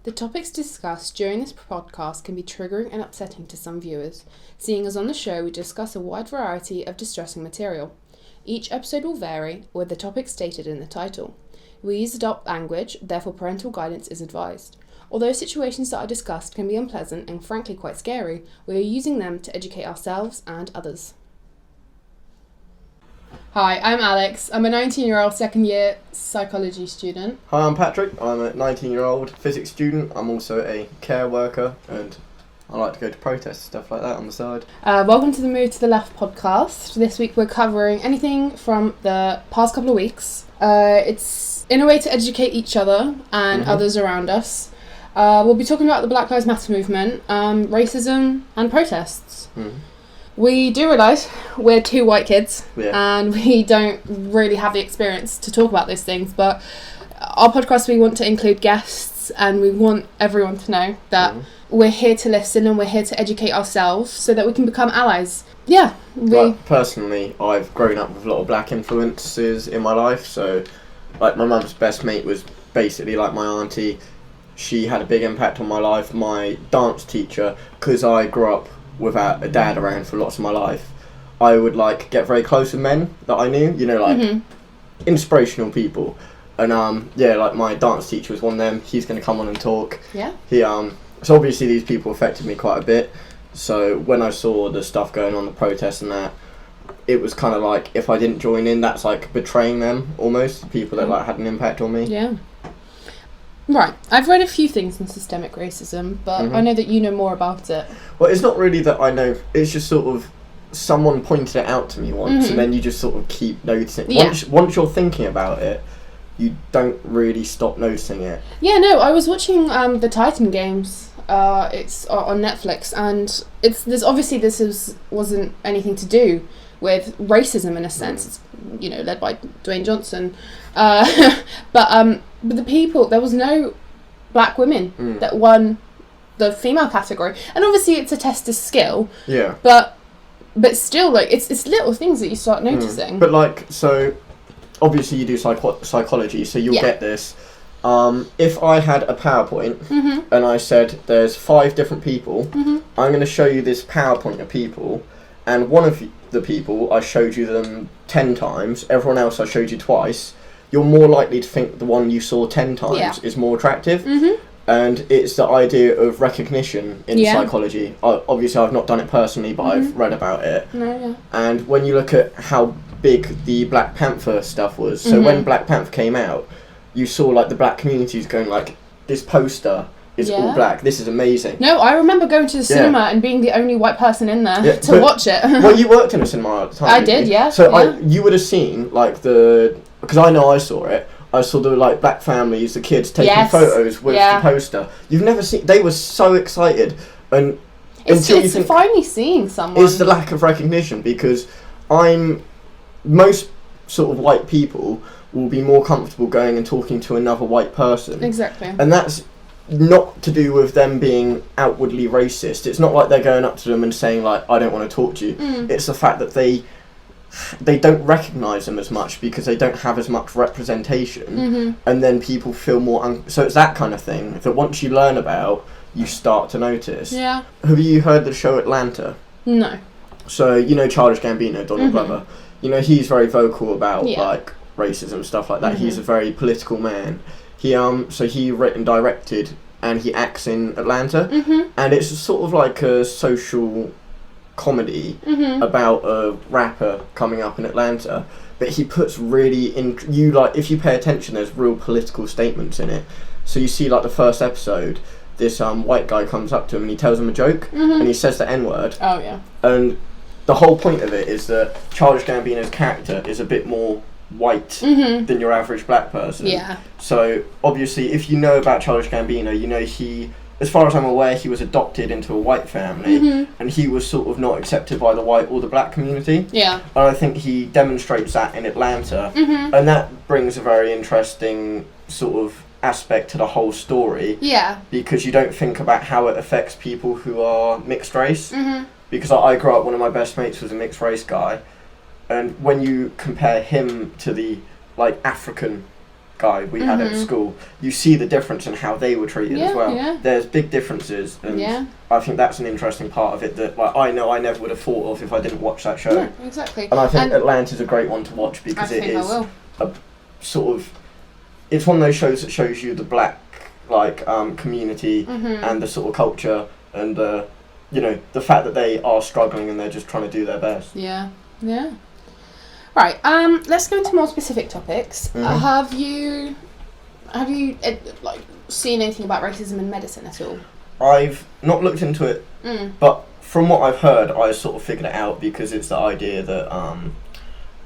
The topics discussed during this podcast can be triggering and upsetting to some viewers, seeing as on the show we discuss a wide variety of distressing material. Each episode will vary, with the topic stated in the title. We use adult language, therefore parental guidance is advised. Although situations that are discussed can be unpleasant and frankly quite scary, we are using them to educate ourselves and others. Hi, I'm Alex. I'm a 19-year-old second-year psychology student. Hi, I'm Patrick. I'm a 19-year-old physics student. I'm also a care worker and I like to go to protests, stuff like that on the side. Welcome to the Move to the Left podcast. This week we're covering anything from the past couple of weeks. It's in a way to educate each other and others around us. We'll be talking about the Black Lives Matter movement, racism and protests. We do realise we're two white kids and we don't really have the experience to talk about those things, but our podcast, we want to include guests and we want everyone to know that we're here to listen and we're here to educate ourselves so that we can become allies. Personally, I've grown up with a lot of black influences in my life, so like my mum's best mate was basically like my auntie. She had a big impact on my life. My dance teacher, because I grew up without a dad around for lots of my life, I would like get very close with men that I knew, you know, like inspirational people. And like my dance teacher was one of them. He's going to come on and talk. So obviously these people affected me quite a bit. So when I saw the stuff going on, the protests and that, it was kind of like, if I didn't join in, that's like betraying them almost, the people that like had an impact on me. Right, I've read a few things on systemic racism, but I know that you know more about it. Well, it's not really that I know, it's just sort of someone pointed it out to me once and then you just sort of keep noticing it. Once you're thinking about it, you don't really stop noticing it. I was watching the Titan Games. It's on Netflix, and this wasn't anything to do with racism in a sense. It's, you know, led by Dwayne Johnson, but the people, there was no black women that won the female category, and obviously it's a test of skill. But still, like it's little things that you start noticing. But like, so obviously you do psychology, so you'll get this. If I had a PowerPoint and I said there's 5 different people, I'm going to show you this PowerPoint of people, and one of the people I showed you them 10 times, everyone else I showed you twice, you're more likely to think the one you saw 10 times is more attractive. And it's the idea of recognition in psychology. Obviously I've not done it personally, but I've read about it. And when you look at how big the Black Panther stuff was, so when Black Panther came out, you saw like the black communities going like, this poster is all black, this is amazing. No, I remember going to the cinema and being the only white person in there to watch it. Well, you worked in a cinema at the time. I did, yeah. So you would have seen like because I know I saw it. I saw the like black families, the kids taking photos with the poster. You've never seen. They were so excited, and it's finally seeing someone. It's the lack of recognition, because most sort of white people will be more comfortable going and talking to another white person. Exactly. And that's not to do with them being outwardly racist. It's not like they're going up to them and saying like, I don't want to talk to you. It's the fact that they don't recognise them as much because they don't have as much representation, and then people feel more so it's that kind of thing that once you learn about, you start to notice. Have you heard the show Atlanta? No. So you know Childish Gambino, Donald Glover, you know he's very vocal about like racism, stuff like that. He's a very political man. He he written, directed, and he acts in Atlanta, and it's sort of like a social comedy about a rapper coming up in Atlanta, but he puts really if you pay attention, there's real political statements in it. So you see like the first episode, this white guy comes up to him and he tells him a joke and he says the N-word. And the whole point of it is that Childish Gambino's character is a bit more white than your average black person. So obviously if you know about Childish Gambino, you know he, as far as I'm aware, he was adopted into a white family, and he was sort of not accepted by the white or the black community. And I think he demonstrates that in Atlanta, and that brings a very interesting sort of aspect to the whole story. Because you don't think about how it affects people who are mixed race. Because I grew up, one of my best mates was a mixed race guy, and when you compare him to the like African guy we had at school, you see the difference in how they were treated as well. Yeah. There's big differences, and I think that's an interesting part of it that like I know I never would have thought of if I didn't watch that show. Yeah, exactly. And I think Atlanta's a great one to watch because it is a sort of, it's one of those shows that shows you the black like community and the sort of culture and you know, the fact that they are struggling and they're just trying to do their best. Yeah. Right. Let's go into more specific topics. Have you like seen anything about racism in medicine at all? I've not looked into it, but from what I've heard, I sort of figured it out because it's the idea that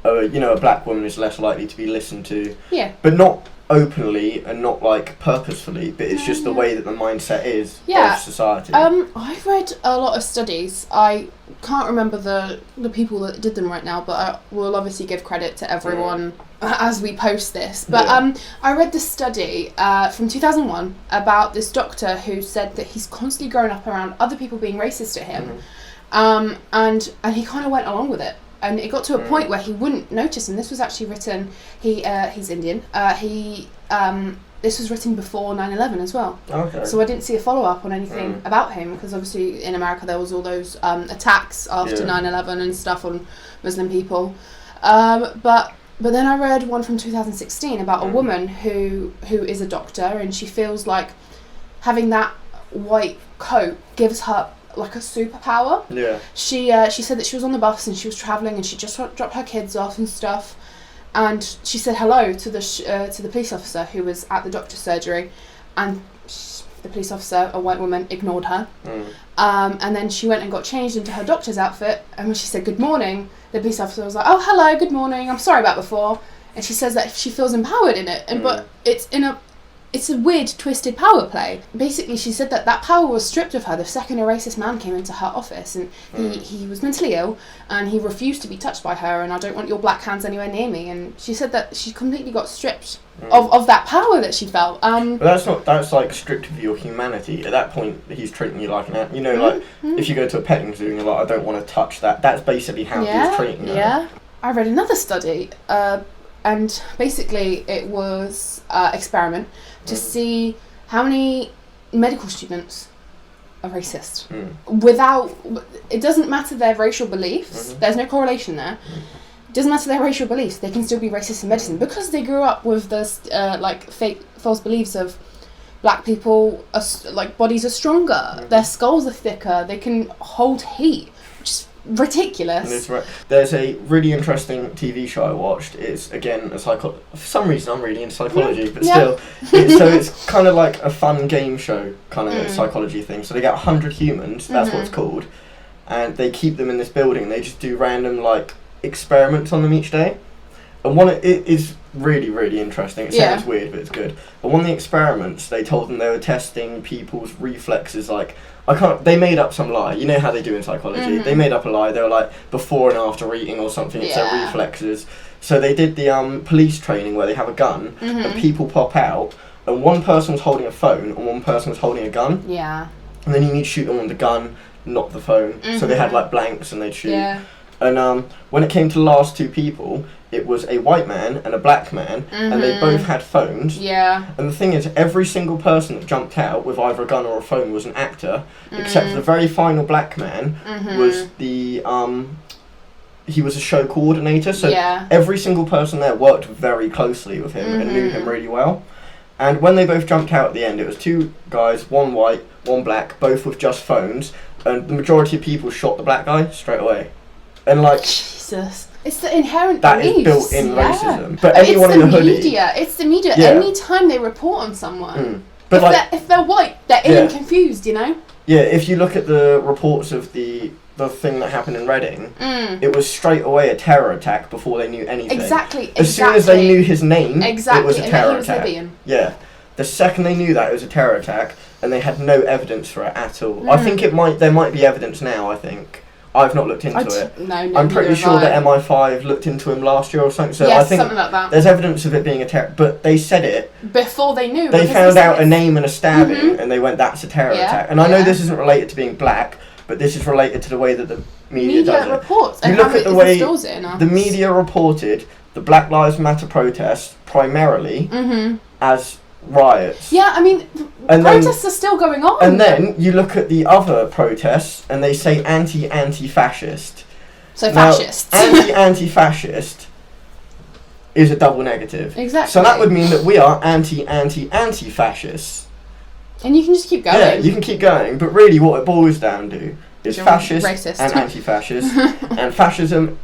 you know, a black woman is less likely to be listened to. Yeah. But not openly and not like purposefully, but it's just the way that the mindset is of society. I've read a lot of studies. I can't remember the people that did them right now, but I will obviously give credit to everyone as we post this. But I read this study from 2001 about this doctor who said that he's constantly grown up around other people being racist to him, and he kind of went along with it. And it got to a point where he wouldn't notice, and this was actually written, he's Indian, this was written before 9/11 as well. Okay. So I didn't see a follow-up on anything about him, because obviously in America there was all those attacks after 9/11 and stuff on Muslim people. But then I read one from 2016 about a woman who is a doctor, and she feels like having that white coat gives her like a superpower. Yeah. She said that she was on the bus and she was travelling and she just dropped her kids off and stuff, and she said hello to the police officer who was at the doctor's surgery, and the police officer, a white woman, ignored her. And then she went and got changed into her doctor's outfit, and when she said good morning, the police officer was like, oh hello, good morning, I'm sorry about before, and she says that she feels empowered in it, and but it's a weird, twisted power play. Basically, she said that power was stripped of her the second a racist man came into her office, and he was mentally ill, and he refused to be touched by her, and I don't want your black hands anywhere near me. And she said that she completely got stripped of that power that she felt. But that's like stripped of your humanity. At that point, he's treating you like an animal. You know, like, if you go to a petting zoo and you're like, I don't want to touch that, that's basically how he's treating you. Yeah. I read another study, and basically it was experiment to see how many medical students are racist. Without, it doesn't matter their racial beliefs, there's no correlation there. It doesn't matter their racial beliefs, they can still be racist in medicine because they grew up with this like fake, false beliefs of black people are, like, bodies are stronger, their skulls are thicker, they can hold heat, which is ridiculous. That's right. There's a really interesting TV show I watched. It's again a for some reason I'm really into psychology, but still, so it's kind of like a fun game show kind of psychology thing. So they get 100 humans. That's what it's called, and they keep them in this building. They just do random like experiments on them each day, and it is really, really interesting. It sounds weird, but it's good. But one of the experiments, they told them they were testing people's reflexes. Like, they made up some lie. You know how they do in psychology. They made up a lie. They were like, before and after eating or something, it's their reflexes. So they did the police training where they have a gun, and people pop out, and one person was holding a phone, and one person was holding a gun. Yeah. And then you need to shoot them with the gun, not the phone. So they had like blanks, and they'd shoot. Yeah. And when it came to the last two people, it was a white man and a black man, and they both had phones. Yeah. And the thing is, every single person that jumped out with either a gun or a phone was an actor, except for the very final black man was he was a show coordinator, so every single person there worked very closely with him and knew him really well. And when they both jumped out at the end, it was two guys, one white, one black, both with just phones, and the majority of people shot the black guy straight away. And like, Jesus, it's the inherent that beliefs. Is built in racism. But anyone in the hoodie, it's the media. Yeah. Any time they report on someone, but if they're white, they're ill and confused. You know. Yeah, if you look at the reports of the thing that happened in Reading, it was straight away a terror attack before they knew anything. Exactly. As soon as they knew his name, it was a terror attack. Libyan. Yeah. The second they knew that, it was a terror attack, and they had no evidence for it at all. I think there might be evidence now. I think. I've not looked into it. No, I'm pretty sure that MI5 looked into him last year or something. So I think something like that. There's evidence of it being a terror, but they said it before they knew. They found out a name and a stabbing, and they went, "That's a terror attack." And I know this isn't related to being black, but this is related to the way that the media does it. Reports. You look at the way the media reported the Black Lives Matter protests primarily as riots. Yeah, I mean, protests are still going on. And then you look at the other protests and they say anti-fascist. So fascists. Anti-fascist is a double negative. Exactly. So that would mean that we are anti-fascists. And you can just keep going. Yeah, you can keep going, but really what it boils down to is fascist racist. and anti-fascist. And fascism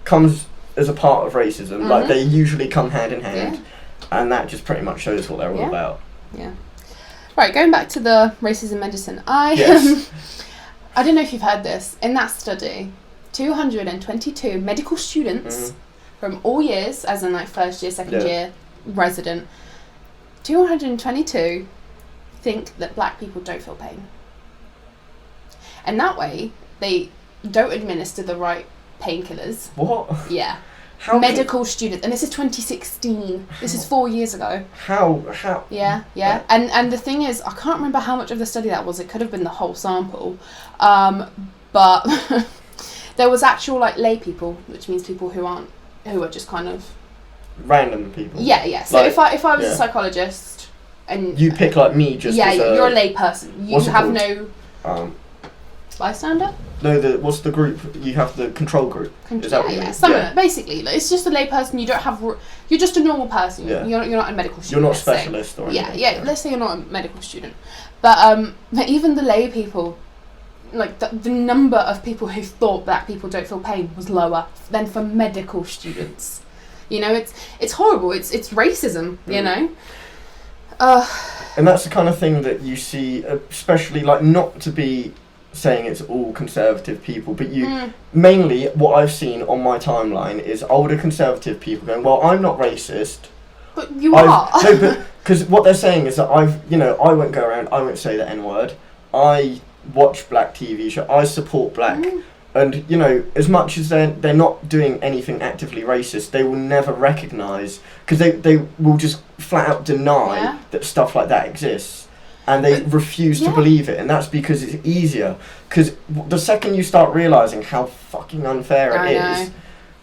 comes as a part of racism. Like, they usually come hand in hand. Yeah. And that just pretty much shows what they're all about. Yeah. Right, going back to the racism medicine. I don't know if you've heard this. In that study, 222 medical students from all years, as in like first year, second year, resident, 222 think that black people don't feel pain. And that way, they don't administer the right painkillers. What? Yeah. Medical students, and this is 2016. This is 4 years ago. How? Yeah. And the thing is, I can't remember how much of the study that was. It could have been the whole sample, but there was actual like lay people, which means people who are just kind of random people. Yeah. So like, if I was a psychologist, and you pick like me, just as you're a lay person. You have no bystander. No, what's the group? You have the control group. Is that what you mean? Basically, like, it's just a lay person. You don't have. You're just a normal person. Yeah. You're not a medical student. You're not a specialist or anything. Yeah. Let's say you're not a medical student, but even the lay people, like the number of people who thought black people don't feel pain was lower than for medical students. You know, it's horrible. It's racism. You know. And that's the kind of thing that you see, especially like not to be saying it's all conservative people, but mainly what I've seen on my timeline is older conservative people going, well, I'm not racist. But you are. No, but because what they're saying is that I won't go around, I won't say the N-word, I watch black TV shows, I support black, and as much as they're not doing anything actively racist, they will never recognise, because they will just flat out deny that stuff like that exists. And they refuse to believe it, and that's because it's easier. Because the second you start realising how fucking unfair it is,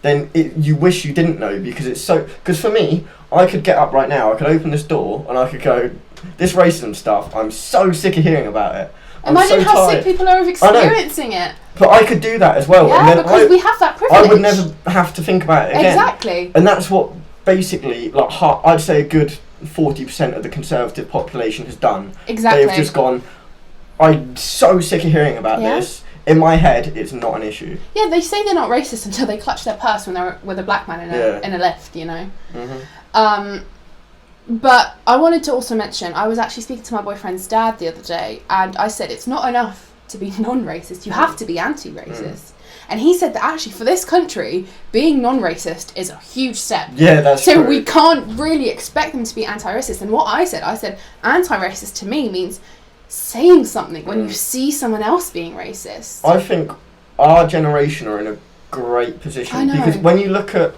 then you wish you didn't know, because it's so... Because for me, I could get up right now, I could open this door, and I could go, this racism stuff, I'm so sick of hearing about it. Imagine how sick people are of experiencing it. But I could do that as well. Yeah, and then because we have that privilege. I would never have to think about it again. Exactly. And that's what basically, like, I'd say a good 40% of the conservative population has done. Exactly. They've just gone, I'm so sick of hearing about this. In my head, it's not an issue. Yeah, they say they're not racist until they clutch their purse when they're with a black man in a lift, But I wanted to also mention, I was actually speaking to my boyfriend's dad the other day, and I said it's not enough to be non-racist, you have to be anti-racist. And he said that actually for this country, being non-racist is a huge step. Yeah, that's so true. We can't really expect them to be anti-racist. And what I said anti-racist to me means saying something when you see someone else being racist. I think our generation are in a great position, because when you look at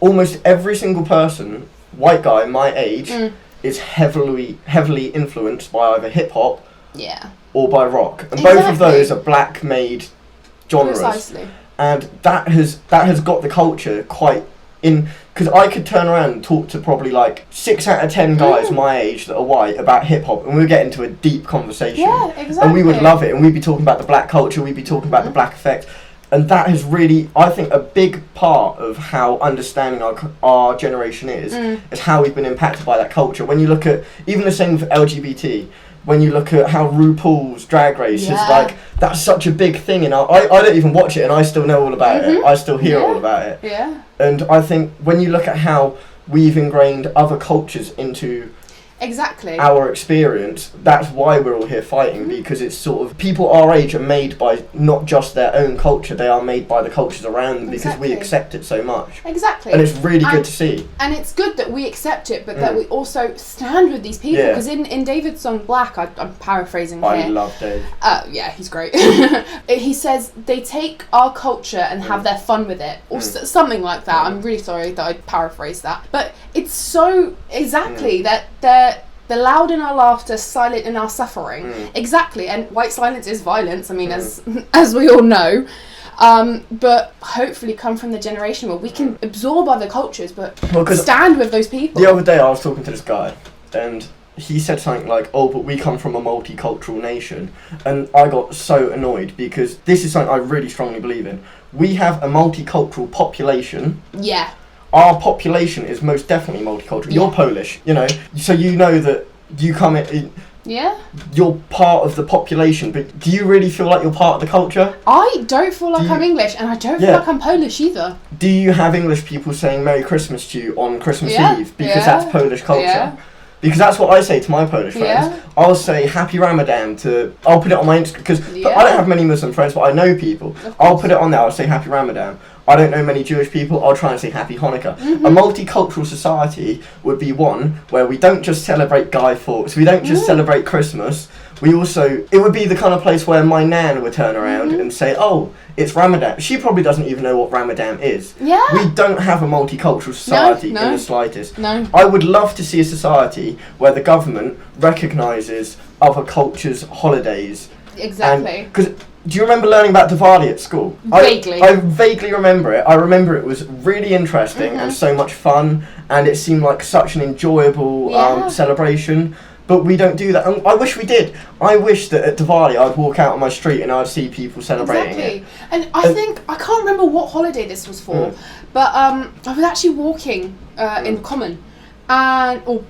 almost every single person, white guy my age, is heavily influenced by either hip-hop or by rock. And both of those are black-made genres. Precisely. And that has got the culture quite in, because I could turn around and talk to probably like 6 out of 10 guys my age that are white about hip hop, and we'd get into a deep conversation. Yeah, exactly. And we would love it, and we'd be talking about the black culture, we'd be talking about the black effect, and that has really, I think, a big part of how understanding our generation is how we've been impacted by that culture. When you look at even the same for LGBT. When you look at how RuPaul's Drag Race is like, that's such a big thing in our... I don't even watch it, and I still know all about it. I still hear all about it. Yeah. And I think when you look at how we've ingrained other cultures into our experience, that's why we're all here fighting, because it's sort of... People our age are made by not just their own culture, they are made by the cultures around them, because we accept it so much. Exactly. And it's really good to see. And it's good that we accept it, but that we also stand with these people, because in David's song Black, I'm paraphrasing here. I love Dave. Yeah, he's great. He says they take our culture and have their fun with it, or something like that. I'm really sorry that I paraphrased that. But it's so that they're loud in our laughter, silent in our suffering. Exactly, and white silence is violence. I mean, as we all know. But hopefully come from the generation where we can absorb other cultures, but stand with those people. The other day I was talking to this guy, and he said something like, oh, but we come from a multicultural nation. And I got so annoyed, because this is something I really strongly believe in. We have a multicultural population. Yeah. Our population is most definitely multicultural. Yeah. You're Polish, you know, so you know that you come in... Yeah. You're part of the population, but do you really feel like you're part of the culture? I don't feel like I'm English, and I don't feel like I'm Polish either. Do you have English people saying Merry Christmas to you on Christmas Eve? Because that's Polish culture. Yeah. Because that's what I say to my Polish friends. Yeah. I'll say Happy Ramadan I'll put it on my Instagram, because I don't have many Muslim friends, but I know people. I'll put it on there, I'll say Happy Ramadan. I don't know many Jewish people, I'll try and say Happy Hanukkah. Mm-hmm. A multicultural society would be one where we don't just celebrate Guy Fawkes, we don't just celebrate Christmas, it would be the kind of place where my nan would turn around and say, oh, it's Ramadan. She probably doesn't even know what Ramadan is. Yeah. We don't have a multicultural society in the slightest. No. I would love to see a society where the government recognises other cultures' holidays. Exactly. Because do you remember learning about Diwali at school? Vaguely. I vaguely remember it. I remember it was really interesting and so much fun, and it seemed like such an enjoyable celebration. But we don't do that. And I wish we did. I wish that at Diwali I'd walk out on my street and I'd see people celebrating it. And I think, I can't remember what holiday this was for, but I was actually walking in Common, or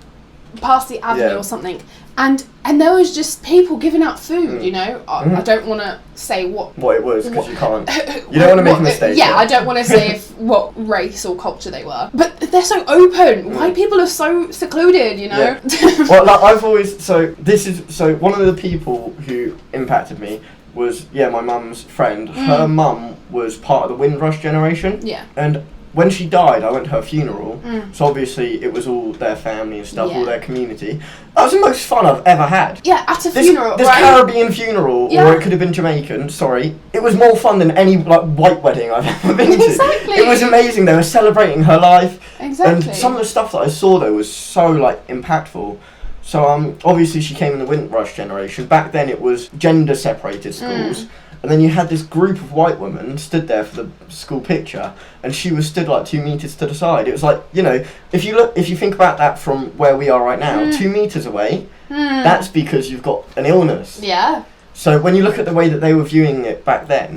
past the avenue or something. And there was just people giving out food, you know. I don't want to say what it was, because you can't. You don't want to make a mistake. Yeah, I don't want to say what race or culture they were. But they're so open. White people are so secluded, you know. Yeah. Well, like, I've always one of the people who impacted me was my mum's friend. Her mum was part of the Windrush generation. Yeah. And when she died, I went to her funeral, so obviously it was all their family and stuff, all their community. That was the most fun I've ever had. Yeah, at a funeral, this Caribbean funeral, or it could have been Jamaican, sorry. It was more fun than any white wedding I've ever been to. Exactly. It was amazing, they were celebrating her life. Exactly. And some of the stuff that I saw, though, was so, impactful. So, obviously she came in the Windrush generation. Back then it was gender-separated schools. And then you had this group of white women stood there for the school picture, and she was stood 2 meters to the side. It was if you think about that from where we are right now, 2 meters away, that's because you've got an illness. Yeah. So when you look at the way that they were viewing it back then,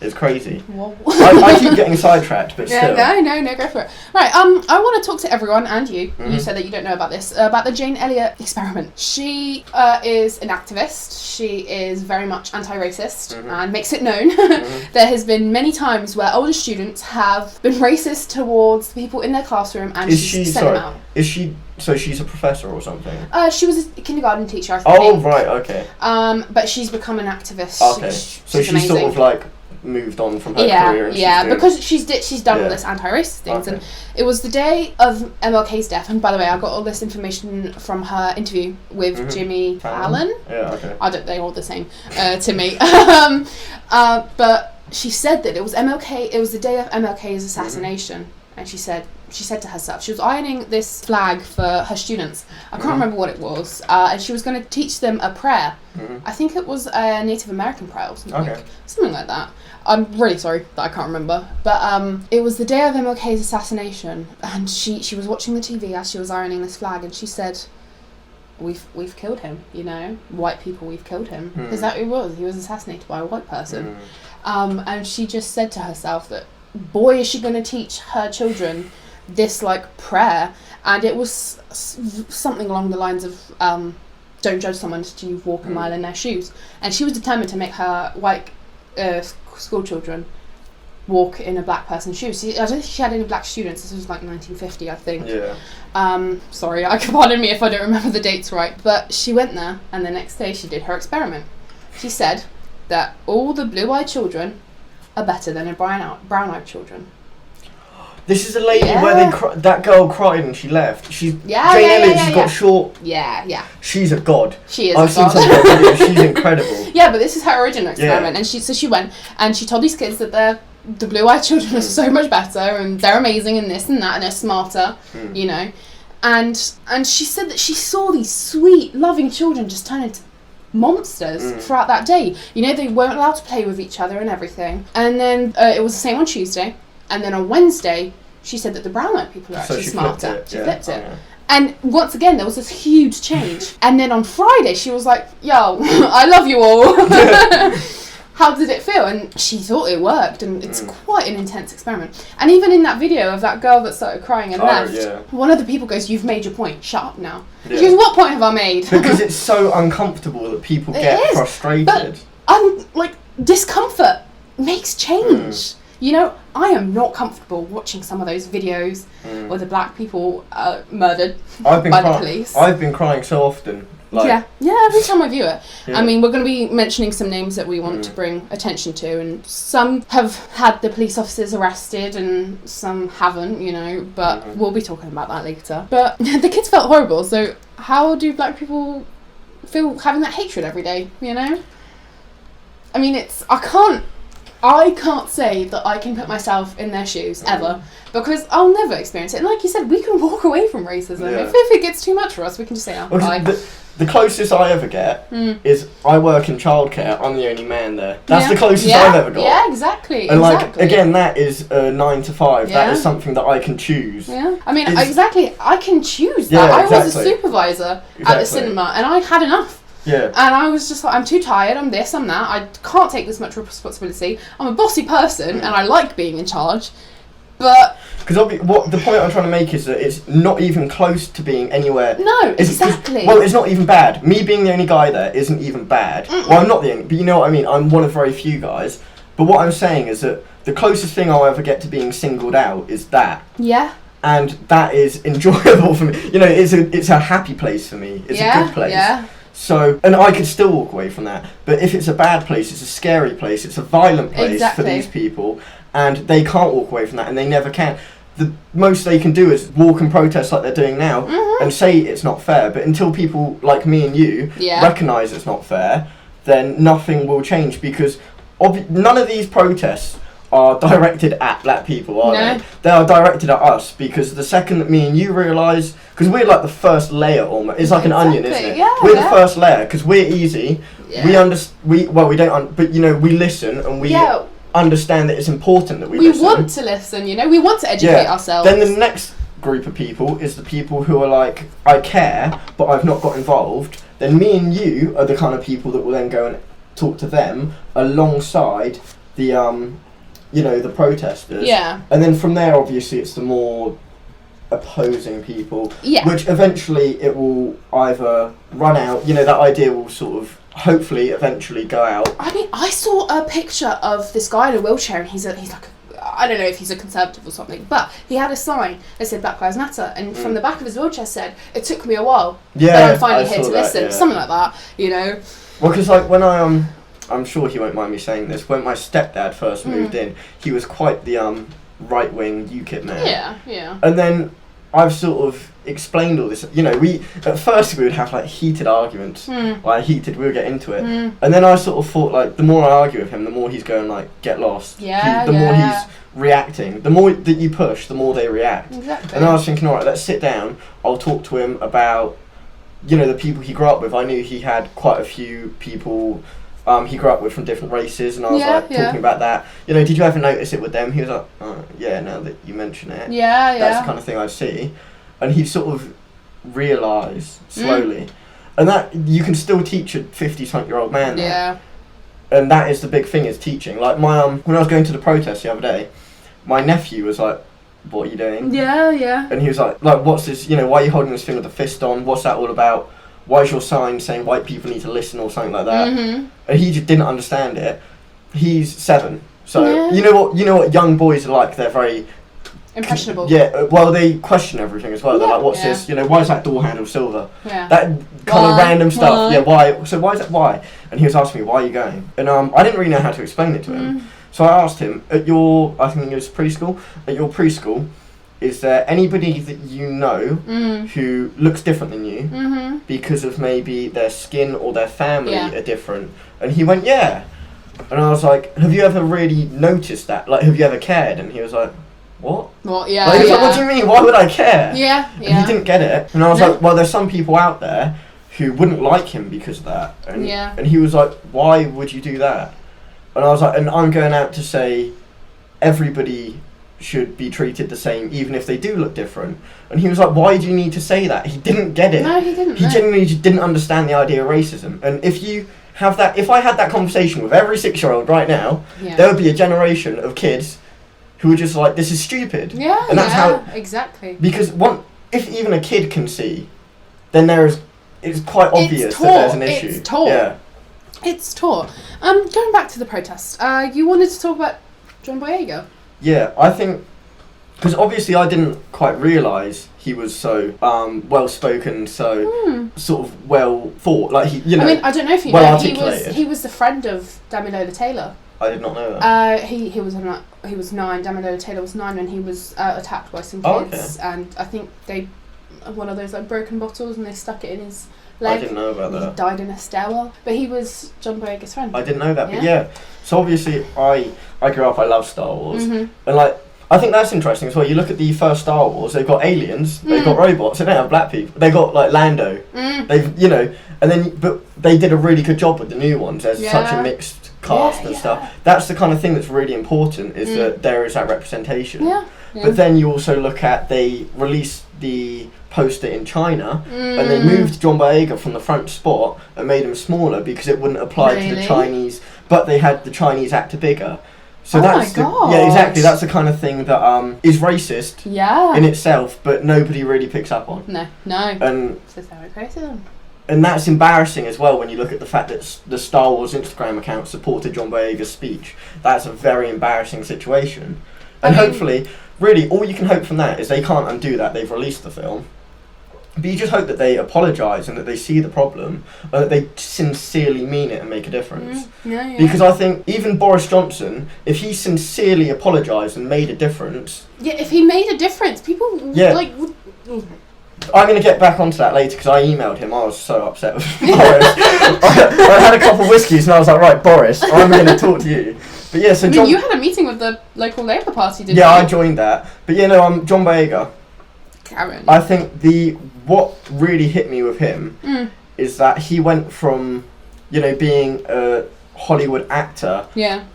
it's crazy. Whoa. I keep getting sidetracked, but still. No, go for it. Right, I want to talk to everyone, and you. You said that you don't know about this, about the Jane Elliott experiment. She is an activist. She is very much anti-racist and makes it known. There has been many times where older students have been racist towards people in their classroom, and she's sent them out. Is she... So she's a professor or something? She was a kindergarten teacher, I think. Oh, right, okay. But she's become an activist. Okay. So she's sort of moved on from her career. And because she's done all this anti-racist things. And it was the day of MLK's death. And by the way, I got all this information from her interview with Jimmy Fallon. Yeah, okay. They're all the same to me. But she said that it was MLK. It was the day of MLK's assassination. And she said to herself, she was ironing this flag for her students. I can't remember what it was. And she was going to teach them a prayer. I think it was a Native American prayer or something. Okay. Something like that. I'm really sorry that I can't remember. But it was the day of MLK's assassination. And she was watching the TV as she was ironing this flag. And she said, we've killed him, you know. White people, we've killed him. Because that who he was. He was assassinated by a white person. And she just said to herself that, boy, is she going to teach her children this prayer. And it was something along the lines of don't judge someone until you've walked a mile in their shoes. And she was determined to make her white school children walk in a black person's shoes. I don't think she had any black students. This was 1950, I think. Sorry, pardon me if I don't remember the dates right. But she went there, and the next day she did her experiment. She said that all the blue-eyed children are better than the brown-eyed children. This is a lady where that girl cried and she left. Jane Elliott, she's got short... Yeah. She's a god. She is I've seen some of her videos. She's incredible. Yeah, but this is her original experiment. And she went and she told these kids that the blue-eyed children are so much better and they're amazing and this and that and they're smarter, you know. And she said that she saw these sweet, loving children just turn into monsters throughout that day. You know, they weren't allowed to play with each other and everything. And then it was the same on Tuesday. And then on Wednesday, she said that the brown-eyed people are actually smarter. She flipped it. And once again, there was this huge change. And then on Friday, she was like, yo, I love you all. How did it feel? And she thought it worked, and it's quite an intense experiment. And even in that video of that girl that started crying and left, one of the people goes, you've made your point, shut up now. She goes, what point have I made? Because it's so uncomfortable that people get frustrated. But discomfort makes change. You know, I am not comfortable watching some of those videos where the black people are murdered by the police. I've been crying so often. Yeah, every time I view it. I mean, we're going to be mentioning some names that we want to bring attention to, and some have had the police officers arrested and some haven't, you know, but we'll be talking about that later. But the kids felt horrible, so how do black people feel having that hatred every day, you know? I mean, I can't say that I can put myself in their shoes, ever, because I'll never experience it. And like you said, we can walk away from racism. If it gets too much for us, we can just say, oh, bye. The closest I ever get is I work in childcare. I'm the only man there. That's the closest I've ever got. Yeah, exactly. And again, that is 9 to 5. That is something that I can choose. Yeah, I mean, I can choose that. I was a supervisor at the cinema, and I had enough. Yeah. And I was just like, I'm too tired, I'm this, I'm that, I can't take this much responsibility. I'm a bossy person, and I like being in charge, but... Because the point I'm trying to make is that it's not even close to being anywhere... No, exactly. Well, it's not even bad. Me being the only guy there isn't even bad. Well, I'm not the only, but you know what I mean, I'm one of very few guys. But what I'm saying is that the closest thing I'll ever get to being singled out is that. Yeah. And that is enjoyable for me. You know, it's a happy place for me. It's a good place. Yeah. So, and I could still walk away from that. But if it's a bad place, it's a scary place, it's a violent place for these people, and they can't walk away from that, and they never can. The most they can do is walk and protest like they're doing now, and say it's not fair. But until people like me and you recognise it's not fair, then nothing will change, because none of these protests are directed at black people, are they? They are directed at us, because the second that me and you realise, because we're like the first layer almost, it's like an onion, isn't it? Yeah, we're the first layer, because we're easy, we don't, but you know, we listen, and we understand that it's important that we listen. We want to listen, you know, we want to educate ourselves. Then the next group of people is the people who are like, I care, but I've not got involved. Then me and you are the kind of people that will then go and talk to them alongside the you know, the protesters. Yeah. And then from there, obviously, it's the more opposing people. Yeah. Which eventually it will either run out, you know, that idea will sort of hopefully eventually go out. I mean, I saw a picture of this guy in a wheelchair, and he's like, I don't know if he's a conservative or something, but he had a sign that said Black Lives Matter, and from the back of his wheelchair said, it took me a while, but I'm finally here to listen. Something like that, you know. Well, because like when I'm sure he won't mind me saying this, when my stepdad first moved in, he was quite the right-wing UKIP man. Yeah, yeah. And then I've sort of explained all this. You know, at first we would have like heated arguments. Like we would get into it. And then I sort of thought, like, the more I argue with him, the more he's going like, get lost. Yeah, the more he's reacting. The more that you push, the more they react. Exactly. And I was thinking, alright, let's sit down. I'll talk to him about, you know, the people he grew up with. I knew he had quite a few people he grew up with from different races, and I was talking about that. You know, did you ever notice it with them? He was like, oh, yeah, now that you mention it. Yeah, yeah. That's the kind of thing I see. And he sort of realised slowly. And that, you can still teach a 50-something-year-old man that. Yeah. And that is the big thing, is teaching. Like, when I was going to the protest the other day, my nephew was like, what are you doing? Yeah, yeah. And he was like, what's this, you know, why are you holding this thing with a fist on? What's that all about? Why is your sign saying white people need to listen, or something like that? And he just didn't understand it. He's 7, so you know what young boys are like. They're very impressionable. Yeah, well, they question everything as well. They're like, what's this? You know, why is that door handle silver? Yeah. That kind of random stuff. Yeah, why? So why is that? Why? And he was asking me, why are you going? And I didn't really know how to explain it to him. So I asked him, I think it was preschool. At your preschool, is there anybody that you know who looks different than you because of maybe their skin or their family are different? And he went, yeah. And I was like, have you ever really noticed that? Like, have you ever cared? And he was like, what? What? Yeah. Like, he was like, what do you mean? Why would I care? Yeah, yeah. And he didn't get it. And I was like, well, there's some people out there who wouldn't like him because of that. And, Yeah. and he was like, why would you do that? And I was like, and I'm going out to say everybody should be treated the same, even if they do look different. And he was like, why do you need to say that? He didn't get it. No, he didn't. He genuinely just didn't understand the idea of racism. And if I had that conversation with every 6-year-old right now, there would be a generation of kids who were just like, this is stupid. Yeah, and that's how, exactly. Because if even a kid can see, then it's quite obvious that there's an issue. It's taught. Yeah. It's taught. Going back to the protest, you wanted to talk about John Boyega. Yeah, I think, because obviously I didn't quite realise he was so well-spoken, so sort of well-thought. Like, I mean, I don't know if you know, he was the friend of Damilola Taylor. I did not know that. He was 9. Damilola Taylor was 9 when he was attacked by some kids, and I think they one of those like broken bottles, and they stuck it in his leg. I didn't know about that. He died in a stairwell, but he was John Boyega's friend. I didn't know that, but yeah. So obviously, I grew up. I love Star Wars, and like I think that's interesting as well. You look at the first Star Wars; they've got aliens, they've got robots. They don't have black people. They got like Lando. They've but they did a really good job with the new ones. There's such a mixed cast and stuff. That's the kind of thing that's really important, is that there is that representation. Yeah. But then you also look at, they released the poster in China, and they moved John Boyega from the front spot and made him smaller because it wouldn't apply to the Chinese, but they had the Chinese actor bigger. So that's exactly, that's the kind of thing that is racist in itself, but nobody really picks up on. No. And systemic racism. And that's embarrassing as well when you look at the fact that the Star Wars Instagram account supported John Boyega's speech. That's a very embarrassing situation. And hopefully, really, all you can hope from that is they can't undo that. They've released the film. But you just hope that they apologise and that they see the problem, and that they sincerely mean it and make a difference. Because I think even Boris Johnson, if he sincerely apologised and made a difference... Yeah, if he made a difference, people I'm going to get back onto that later, because I emailed him. I was so upset with Boris. I had a couple of whiskies and I was like, right, Boris, I'm going to talk to you. But yeah, so you had a meeting with the local Labour Party, didn't you? Yeah, I joined that. But John Boyega. Karen. I think what really hit me with him is that he went from, being a Hollywood actor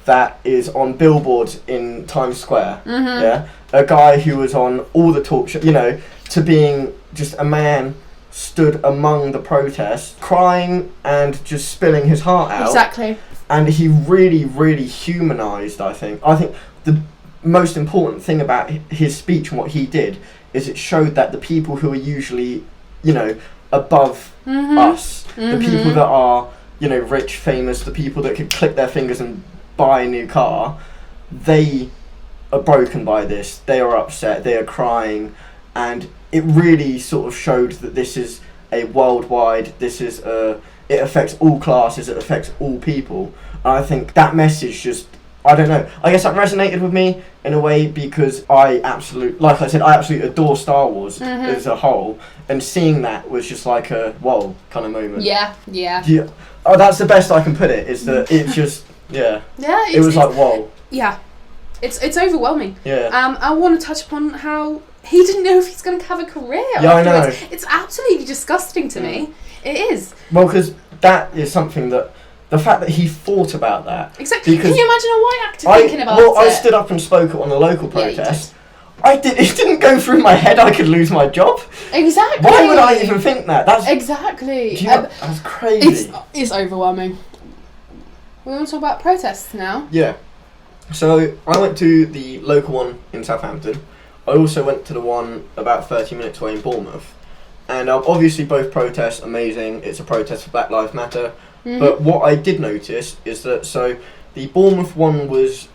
that is on billboards in Times Square, a guy who was on all the talk shows, to being just a man stood among the protests, crying and just spilling his heart out. Exactly. And he really, really humanised, I think. I think the most important thing about his speech and what he did is it showed that the people who are usually, above us, the people that are, rich, famous, the people that could click their fingers and buy a new car, they are broken by this. They are upset. They are crying. And it really sort of showed that this is a worldwide, it affects all classes, it affects all people. And I think that message just, I don't know, I guess that resonated with me in a way, because I absolutely adore Star Wars as a whole, and seeing that was just like a whoa kind of moment. Yeah. Oh, that's the best I can put it, is that it just, it was like whoa. Yeah, it's overwhelming. Yeah. I want to touch upon how he didn't know if he's going to have a career I afterwards. know. It's absolutely disgusting to me. It is. Well, because that is something that, the fact that he thought about that. Exactly. Can you imagine a white actor thinking about it? Well, I stood up and spoke on the local protest. It didn't go through my head I could lose my job. Exactly. Why would I even think that? Exactly. That's crazy. It's overwhelming. We want to talk about protests now. Yeah. So, I went to the local one in Southampton. I also went to the one about 30 minutes away in Bournemouth. And obviously both protests, amazing. It's a protest for Black Lives Matter. But what I did notice is that, so the Bournemouth one was,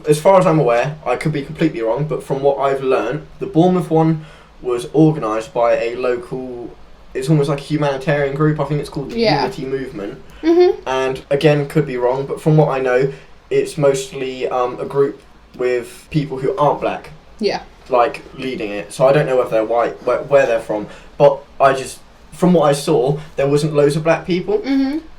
as far as I'm aware, I could be completely wrong, but from what I've learned, the Bournemouth one was organised by a local, it's almost like a humanitarian group. I think it's called the Unity Movement. And again, could be wrong, but from what I know, it's mostly a group with people who aren't black. Yeah. Like, leading it. So I don't know if they're white, where they're from, but from what I saw, there wasn't loads of black people.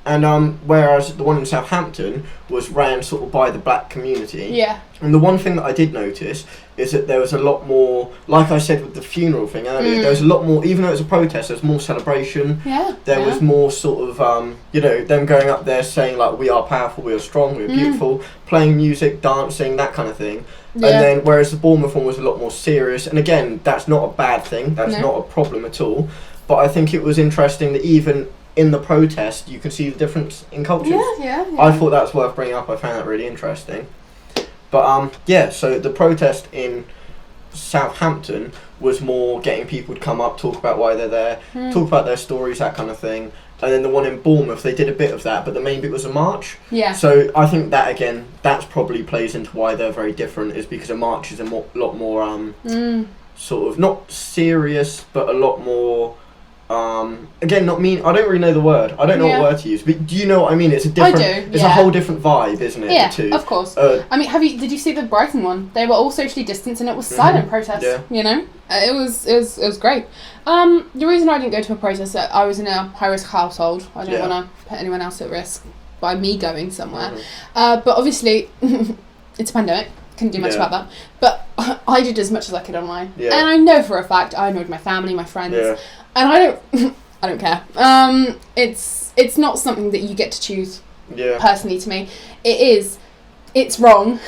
And whereas the one in Southampton was ran sort of by the black community. Yeah. And the one thing that I did notice is that there was a lot more, like I said with the funeral thing earlier, there was a lot more, even though it was a protest, there was more celebration. Yeah. There was more sort of, you know, them going up there saying like, we are powerful, we are strong, we are beautiful, playing music, dancing, that kind of thing. Yeah. And then, whereas the Bournemouth one was a lot more serious, and again, that's not a bad thing, that's not a problem at all. But I think it was interesting that even in the protest, you can see the difference in cultures. Yeah. I thought that was worth bringing up. I found that really interesting. But so the protest in Southampton was more getting people to come up, talk about why they're there, talk about their stories, that kind of thing. And then the one in Bournemouth, they did a bit of that, but the main bit was a march. Yeah. So I think that, again, that's probably plays into why they're very different, is because a march is a lot more sort of, not serious, but a lot more... again, not mean. I don't really know the word. I don't know what word to use. But do you know what I mean? It's a different. I do. It's a whole different vibe, isn't it? Yeah, the two? Of course. I mean, did you see the Brighton one? They were all socially distanced, and it was silent protest. Yeah. You know, it was great. The reason I didn't go to a protest, I was in a high risk household. I don't want to put anyone else at risk by me going somewhere. But obviously, it's a pandemic. Couldn't do much about that. But I did as much as I could online, and I know for a fact I annoyed my family, my friends. Yeah. And I don't care. It's not something that you get to choose. Yeah. Personally, to me, it's wrong.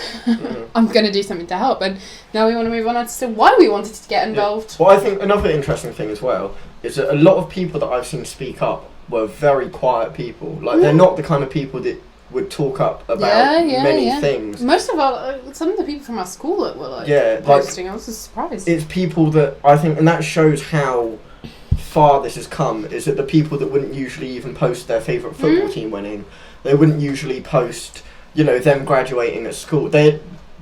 I'm going to do something to help, and now we want to move on to why we wanted to get involved. Well, I think another interesting thing as well is that a lot of people that I've seen speak up were very quiet people. Like they're not the kind of people that would talk up about many things. Most of some of the people from our school that were posting, I was just surprised. It's people that I think, and that shows how far this has come, is that the people that wouldn't usually even post their favourite football team winning, they wouldn't usually post, you know, them graduating at school. They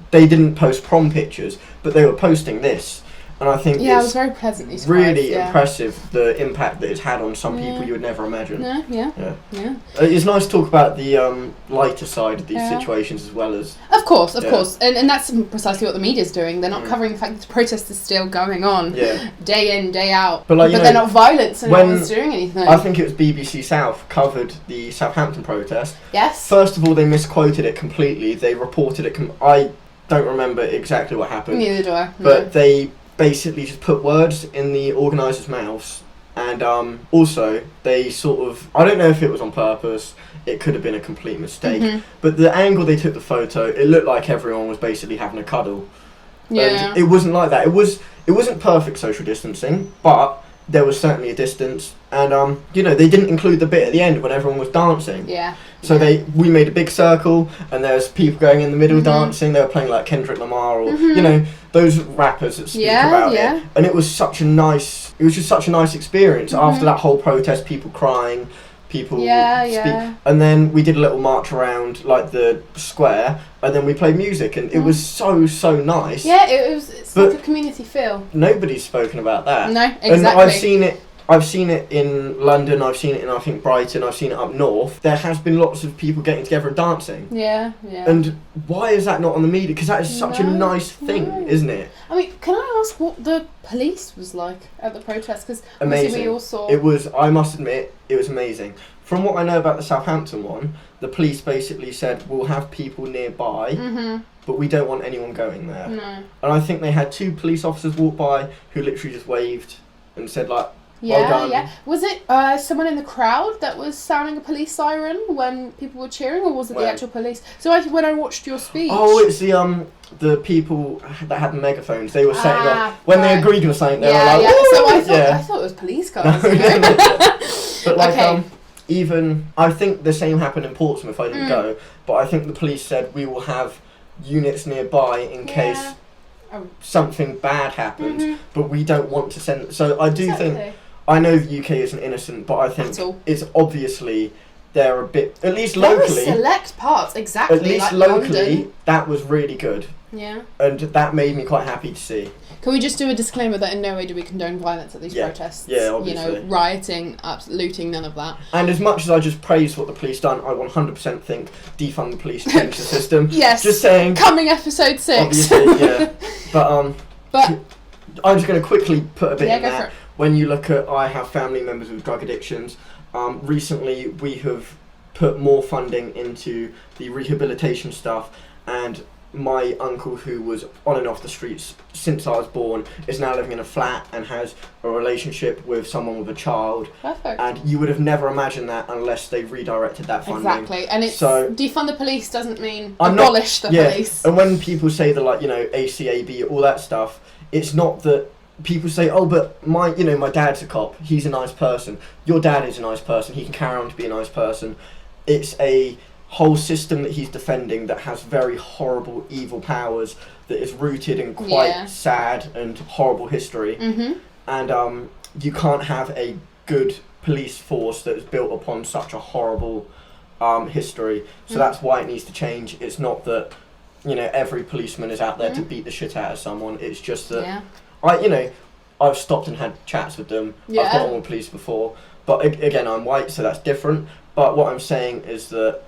didn't post prom pictures, but they were posting this. And I think I was very pleasantly surprised. Really impressive, the impact that it's had on some people you would never imagine. Yeah. It's nice to talk about the lighter side of these situations as well as... Of course. And that's precisely what the media's doing. They're not covering the fact that the protest is still going on day in, day out. But they're not violent, so no one's doing anything. I think it was BBC South covered the Southampton protest. Yes. First of all, they misquoted it completely. They reported it... I don't remember exactly what happened. Neither do I. But they... basically just put words in the organisers' mouths, and also they sort of, I don't know if it was on purpose, it could have been a complete mistake, but the angle they took the photo, it looked like everyone was basically having a cuddle. And it wasn't like that. It wasn't perfect social distancing, but there was certainly a distance, and you know, they didn't include the bit at the end when everyone was dancing. So we made a big circle, and there's people going in the middle dancing. They were playing like Kendrick Lamar or you know, those rappers that speak about it. And it was just such a nice experience. After that whole protest, people crying, people speak. And then we did a little march around like the square, and then we played music, and it was so nice. It's like a community feel. Nobody's spoken about that. No, exactly. And I've seen it in London, I've seen it in, I think, Brighton, I've seen it up north. There has been lots of people getting together and dancing. Yeah. And why is that not on the media? Because that is such a nice thing, isn't it? I mean, can I ask what the police was like at the protest? Because amazing. We all saw... It was, I must admit, it was amazing. From what I know about the Southampton one, the police basically said, we'll have people nearby, but we don't want anyone going there. No. And I think they had 2 police officers walk by who literally just waved and said, like, well done. Was it someone in the crowd that was sounding a police siren when people were cheering, or was it the actual police? So when I watched your speech... Oh, it's the people that had the megaphones. They were setting off... When they agreed with something, they were like... So I thought it was police cars. But like, even... I think the same happened in Portsmouth. I didn't go. But I think the police said, we will have units nearby in case something bad happens. But we don't want to send... So I do think... I know the UK isn't innocent, but I think it's obviously they're a bit, at least locally. There were select parts, exactly. At least like locally, London. That was really good. Yeah. And that made me quite happy to see. Can we just do a disclaimer that in no way do we condone violence at these protests? Yeah, obviously. You know, rioting, looting, none of that. And as much as I just praise what the police done, I 100% think defund the police, change the system. Yes. Just saying. Coming episode 6. Obviously, yeah. But I'm just going to quickly put a bit in there. When you look at, I have family members with drug addictions. Recently, we have put more funding into the rehabilitation stuff, and my uncle, who was on and off the streets since I was born, is now living in a flat and has a relationship with someone with a child. Perfect. And you would have never imagined that unless they redirected that funding. Exactly. And it's defund the police doesn't mean abolish the police. And when people say that, like, you know, ACAB, all that stuff, it's not that people say, oh, but my dad's a cop, he's a nice person. Your dad is a nice person, he can carry on to be a nice person. It's a whole system that he's defending that has very horrible, evil powers, that is rooted in quite sad and horrible history. And you can't have a good police force that is built upon such a horrible history. So that's why it needs to change. It's not that, you know, every policeman is out there to beat the shit out of someone. It's just that I've stopped and had chats with them. I've got on with police before, but again, I'm white, so that's different. But what I'm saying is that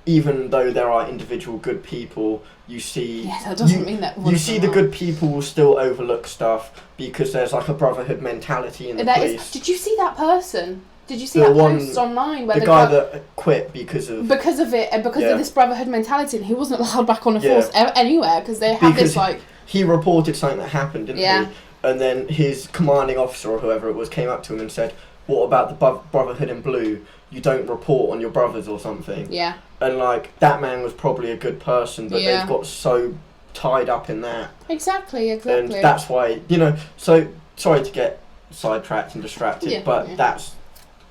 even though there are individual good people, you see... Yeah, that doesn't mean that... You see the good people will still overlook stuff because there's like a brotherhood mentality in the police. Did you see that person? Did you see that post online where the guy that quit because of it and because of this brotherhood mentality, and he wasn't allowed back on a force anywhere because they have this like... He reported something that happened, didn't he? And then his commanding officer or whoever it was came up to him and said, what about the Brotherhood in Blue? You don't report on your brothers or something. Yeah. And like, that man was probably a good person, but they've got so tied up in that. Exactly. And that's why, you know, so sorry to get sidetracked and distracted, but that's,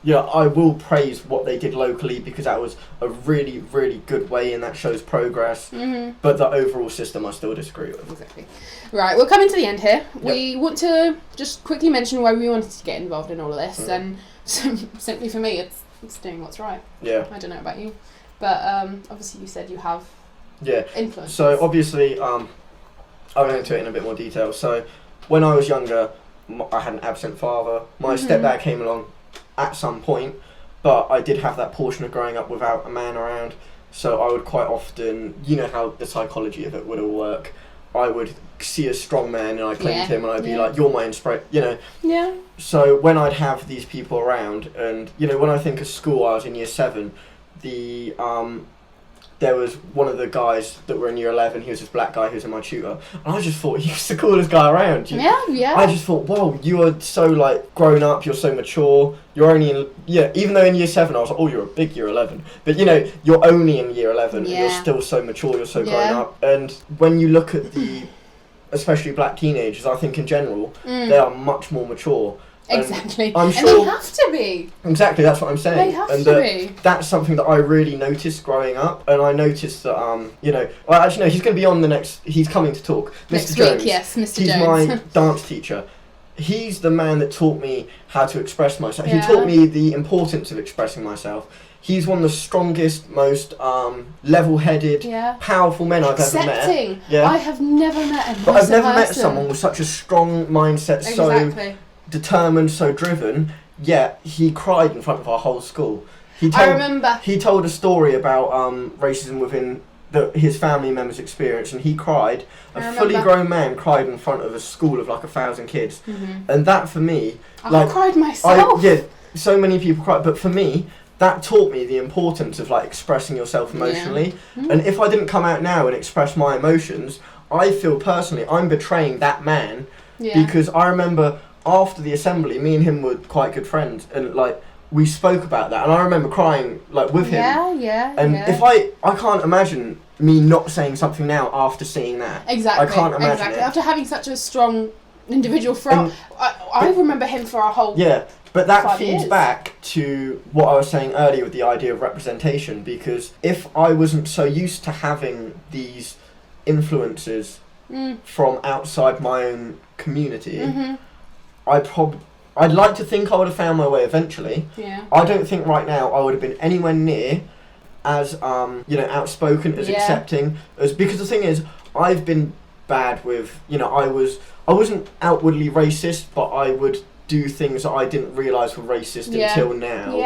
I will praise what they did locally because that was a really, really good way and that shows progress. But the overall system I still disagree with. Exactly. Right, we're coming to the end here. Yep. We want to just quickly mention why we wanted to get involved in all of this. And simply for me, it's doing what's right. Yeah. I don't know about you. But obviously you said you have influence. So obviously, I'll go into it in a bit more detail. So when I was younger, I had an absent father. My stepdad came along at some point, but I did have that portion of growing up without a man around. So I would quite often, you know how the psychology of it would all work, I would see a strong man and I'd cling to him and I'd be like, you're my inspiration, you know. Yeah. So when I'd have these people around, and, you know, when I think of school, I was in year 7, there was one of the guys that were in year 11, he was this black guy who was in my tutor, and I just thought he was the coolest guy around. I just thought, whoa, you are so, like, grown up, you're so mature, you're only in, even though in year 7 I was like, oh, you're a big year 11, but, you know, you're only in year 11, and you're still so mature, you're so grown up, and when you look at especially black teenagers, I think in general, they are much more mature. Exactly. I'm sure, and they have to be. Exactly, that's what I'm saying. They have to be. That's something that I really noticed growing up, and I noticed that, you know... Well, actually, no, he's going to be on the next... He's coming to talk. Next Mr. Jones. week, yes, Mr. He's Jones. my dance teacher. He's the man that taught me how to express myself. He taught me the importance of expressing myself. He's one of the strongest, most level-headed, powerful men I've ever met. Yeah. I have never met him. But I've never met someone with such a strong mindset, so determined, so driven, yet he cried in front of our whole school. I remember. He told a story about racism within his family members' experience, and he cried. A fully grown man cried in front of a school of like 1,000 kids. And that for me... I cried myself. So many people cried, but for me... That taught me the importance of like expressing yourself emotionally. And if I didn't come out now and express my emotions, I feel personally I'm betraying that man because I remember after the assembly, me and him were quite good friends, and like we spoke about that, and I remember crying like with him. If I can't imagine me not saying something now after seeing that. Exactly. I can't imagine it. After having such a strong individual front, I remember him for a whole. But that feeds back to what I was saying earlier with the idea of representation, because if I wasn't so used to having these influences from outside my own community, I'd like to think I would have found my way eventually. I don't think right now I would have been anywhere near as outspoken, as accepting, as, because the thing is, I've been bad with, I wasn't outwardly racist, but I would do things that I didn't realise were racist until now.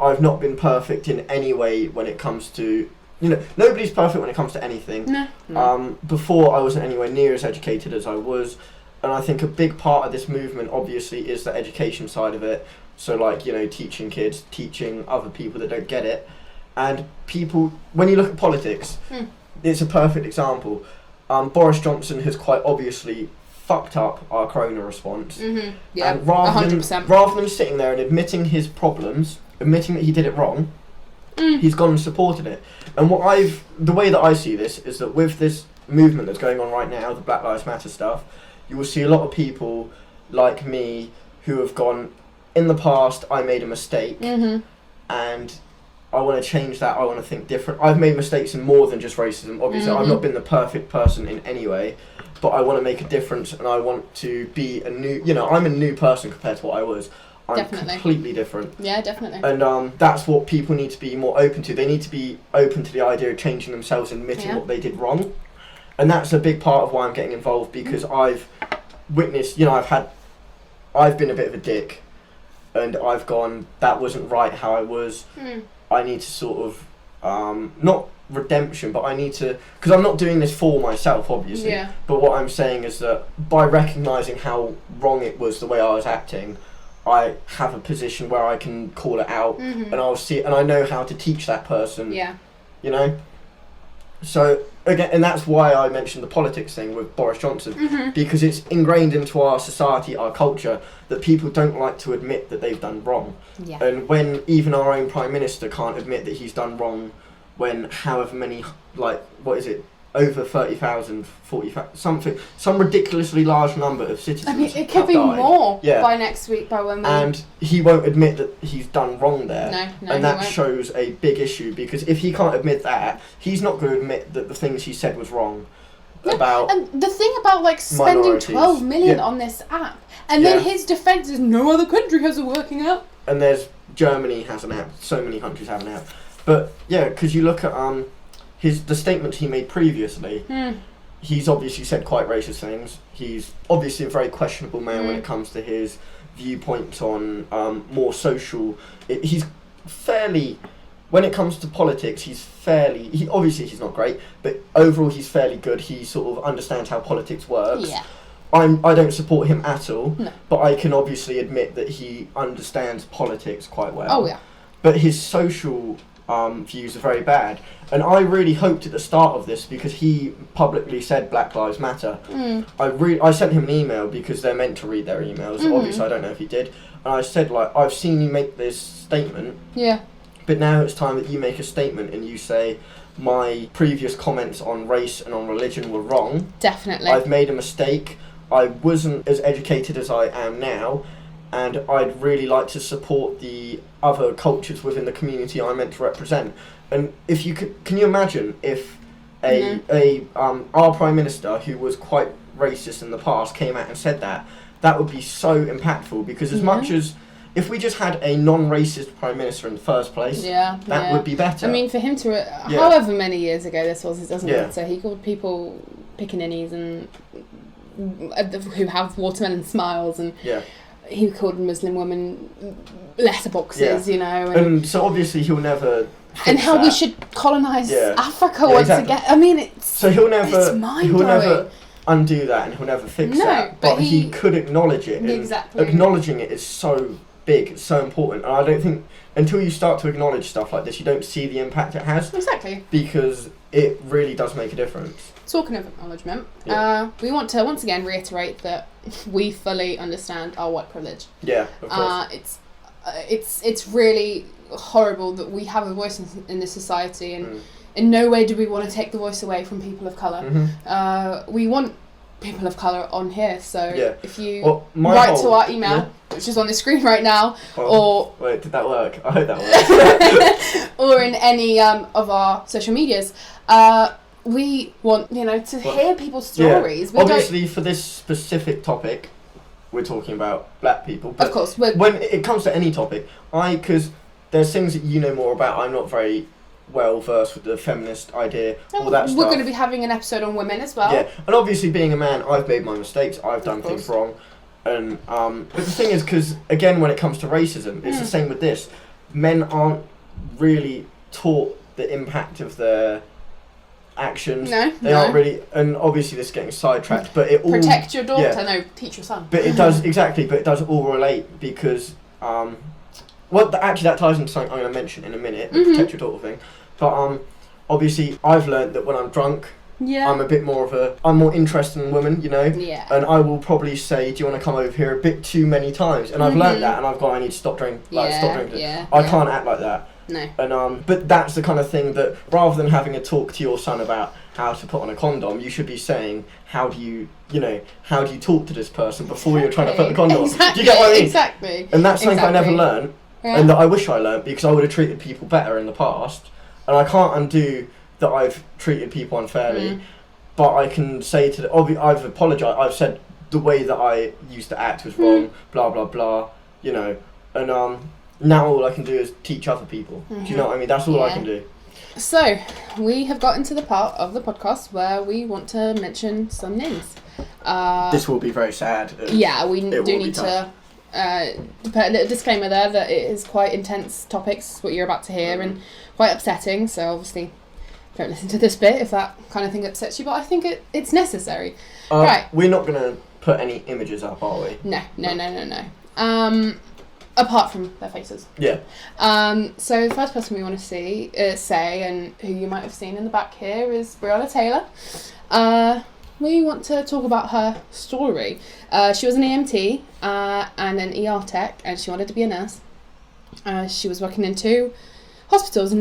I've not been perfect in any way when it comes to, nobody's perfect when it comes to anything. No. Before I wasn't anywhere near as educated as I was, and I think a big part of this movement obviously is the education side of it, So like, you know, teaching kids, teaching other people that don't get it. And people, when you look at politics, it's a perfect example. Boris Johnson has quite obviously fucked up our corona response. Yeah, and rather 100%. Rather than sitting there and admitting his problems, admitting that he did it wrong, he's gone and supported it. And the way that I see this is that with this movement that's going on right now, the Black Lives Matter stuff, you will see a lot of people like me who have gone, in the past I made a mistake and I want to change that, I want to think different. I've made mistakes in more than just racism. Obviously I've not been the perfect person in any way, but I want to make a difference and I want to be a new, you know, I'm a new person compared to what I was. I'm completely different. Yeah, definitely. And that's what people need to be more open to. They need to be open to the idea of changing themselves and admitting what they did wrong. And that's a big part of why I'm getting involved, because I've witnessed, you know, I've been a bit of a dick and I've gone, that wasn't right how I was. I need to sort of, not redemption, but I need to, because I'm not doing this for myself, obviously. Yeah. But what I'm saying is that by recognising how wrong it was the way I was acting, I have a position where I can call it out and I'll see it, and I know how to teach that person. Yeah. You know? So, again, and that's why I mentioned the politics thing with Boris Johnson, because it's ingrained into our society, our culture, that people don't like to admit that they've done wrong. Yeah. And when even our own Prime Minister can't admit that he's done wrong, when however many, like, what is it, over 30,000, 40,000, something, some ridiculously large number of citizens. I mean, it could be more by next week, by when we... And he won't admit that he's done wrong there. No, and that shows a big issue, because if he can't admit that, he's not going to admit that the things he said was wrong. About and the thing about, like, spending 12 million on this app, and then his defence is no other country has a working app. And Germany has an app, so many countries have an app. But, yeah, because you look at... the statements he made previously, he's obviously said quite racist things. He's obviously a very questionable man when it comes to his viewpoints on more social... he's fairly... When it comes to politics, obviously he's not great, but overall he's fairly good. He sort of understands how politics works. Yeah. I don't support him at all, but I can obviously admit that he understands politics quite well. Oh, yeah. But his social... views are very bad, and I really hoped at the start of this, because he publicly said Black Lives Matter. I sent him an email, because they're meant to read their emails. Obviously I don't know if he did, and I said, like, I've seen you make this statement, but now it's time that you make a statement and you say my previous comments on race and on religion were wrong. Definitely. I've made a mistake. I wasn't as educated as I am now, and I'd really like to support the other cultures within the community I'm meant to represent. And if you could, can you imagine if our Prime Minister, who was quite racist in the past, came out and said that? That would be so impactful, because as much as, if we just had a non-racist Prime Minister in the first place, that would be better. I mean, for him to, however many years ago this was, it doesn't matter. He called people pickaninnies and who have watermelon smiles, and he called Muslim women letterboxes, you know. And so obviously he'll never fix and how that. We should colonise Africa once again. I mean, it's he'll never undo that, and he'll never fix that. But he could acknowledge it. Exactly. Acknowledging it is so big, it's so important. And I don't think, until you start to acknowledge stuff like this, you don't see the impact it has. Exactly. Because it really does make a difference. Talking of acknowledgement, we want to once again reiterate that we fully understand our white privilege. Yeah, of course. It's really horrible that we have a voice in this society, and in no way do we want to take the voice away from people of colour. We want people of colour on here, so if you write to our email, which is on the screen right now, or... Wait, did that work? I hope that worked. or in any of our social medias, we want, to hear people's stories. Yeah. Obviously, for this specific topic, we're talking about black people. But of course. When it comes to any topic, because there's things that you know more about, I'm not very well versed with the feminist idea, all that stuff. We're going to be having an episode on women as well. Yeah, and obviously being a man, I've made my mistakes, I've done things wrong. And but the thing is, because again, when it comes to racism, it's the same with this. Men aren't really taught the impact of their actions. They aren't really, and obviously this is getting sidetracked, but it all... Protect your daughter, no, teach your son. But it does, exactly, but it does all relate, because Actually, that ties into something I'm going to mention in a minute, the protect your daughter thing. But obviously, I've learned that when I'm drunk, I'm a bit more I'm more interested in women, you know? Yeah. And I will probably say, do you want to come over here a bit too many times? And I've learned that, and I've gone, I need to stop drinking. Stop drinking. I can't act like that. No. And but that's the kind of thing that, rather than having a talk to your son about how to put on a condom, you should be saying, how do you talk to this person before you're trying to put the condom on? Do you get what I mean? Exactly. And that's something I never learned, and that I wish I learned, because I would have treated people better in the past. And I can't undo that I've treated people unfairly, but I can say to I've apologised, I've said the way that I used to act was wrong, blah blah blah, you know, and now all I can do is teach other people. Do you know what I mean? That's all I can do. So, we have gotten to the part of the podcast where we want to mention some names. This will be very sad. Yeah, we do need to put a little disclaimer there that it is quite intense topics, what you're about to hear, and quite upsetting, so obviously don't listen to this bit if that kind of thing upsets you, but I think it's necessary. Right. We're not going to put any images up, are we? No. Apart from their faces. Yeah. So the first person we want to say, and who you might have seen in the back here, is Breonna Taylor. We want to talk about her story. She was an EMT and an ER tech, and she wanted to be a nurse. She was working in 2 hospitals in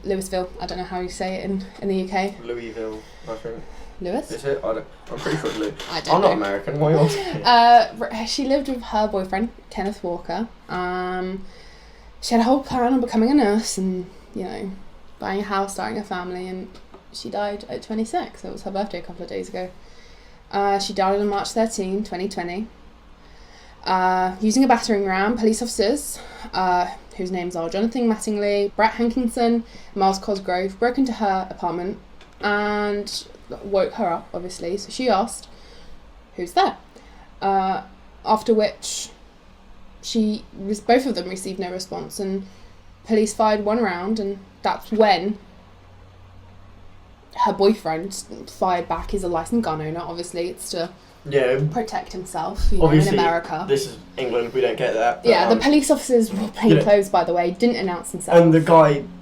Louisville. I don't know how you say it in the UK. Louisville, I think. Lewis? Is it? I'm pretty sure it's Lou. I'm not American. Why are you she lived with her boyfriend, Kenneth Walker. She had a whole plan on becoming a nurse and, you know, buying a house, starting a family, and she died at 26. It was her birthday a couple of days ago. She died on March 13, 2020. Using a battering ram, police officers, whose names are Jonathan Mattingly, Brett Hankinson, Miles Cosgrove, broke into her apartment and woke her up, obviously, so she asked, who's there? After which both of them received no response, and police fired 1 round, and that's when her boyfriend fired back. He's a licensed gun owner, obviously, it's to protect himself, in America. This is England, we don't get that. But, the police officers were plain clothes, by the way, didn't announce themselves. And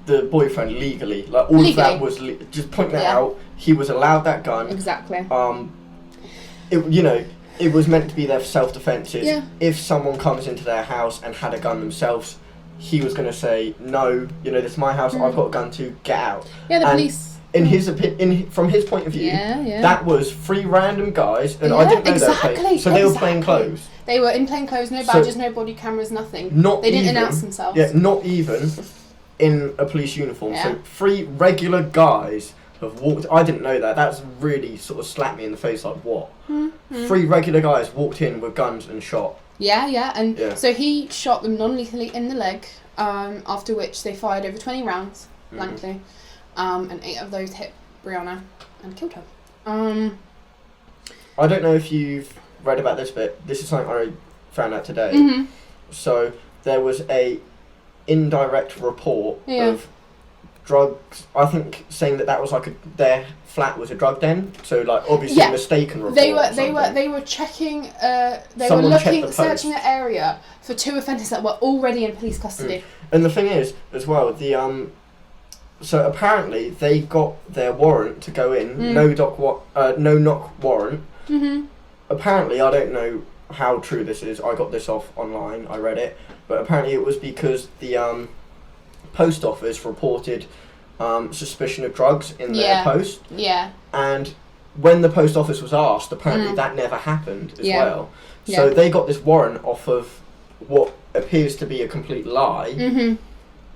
the boyfriend, legally, of that was, just point that out, he was allowed that gun. Exactly. It was meant to be there for self-defense. If someone comes into their house and had a gun themselves, he was going to say, no, this is my house, I've got a gun too, get out. Yeah, the police... From his point of view, that was 3 random guys, and I didn't know they were playing clothes. They were in plain clothes, no badges, no body cameras, nothing. They didn't announce themselves. Yeah, not even in a police uniform. Yeah. So 3 regular guys have walked. I didn't know that. That's really sort of slapped me in the face. Like what? 3 regular guys walked in with guns and shot. So he shot them non-lethally in the leg. After which they fired over 20 rounds blankly. And 8 of those hit Breonna and killed her. I don't know if you've read about this bit. This is something I found out today. So there was a indirect report of drugs. I think saying that was like their flat was a drug den. So like obviously a mistaken report. They were checking. They were searching the area for 2 offenders that were already in police custody. And the thing is, as well, so apparently they got their warrant to go in, no knock warrant. Apparently, I don't know how true this is. I got this off online. I read it, but apparently it was because the post office reported suspicion of drugs in their post. Yeah. And when the post office was asked, apparently that never happened as well. So they got this warrant off of what appears to be a complete lie.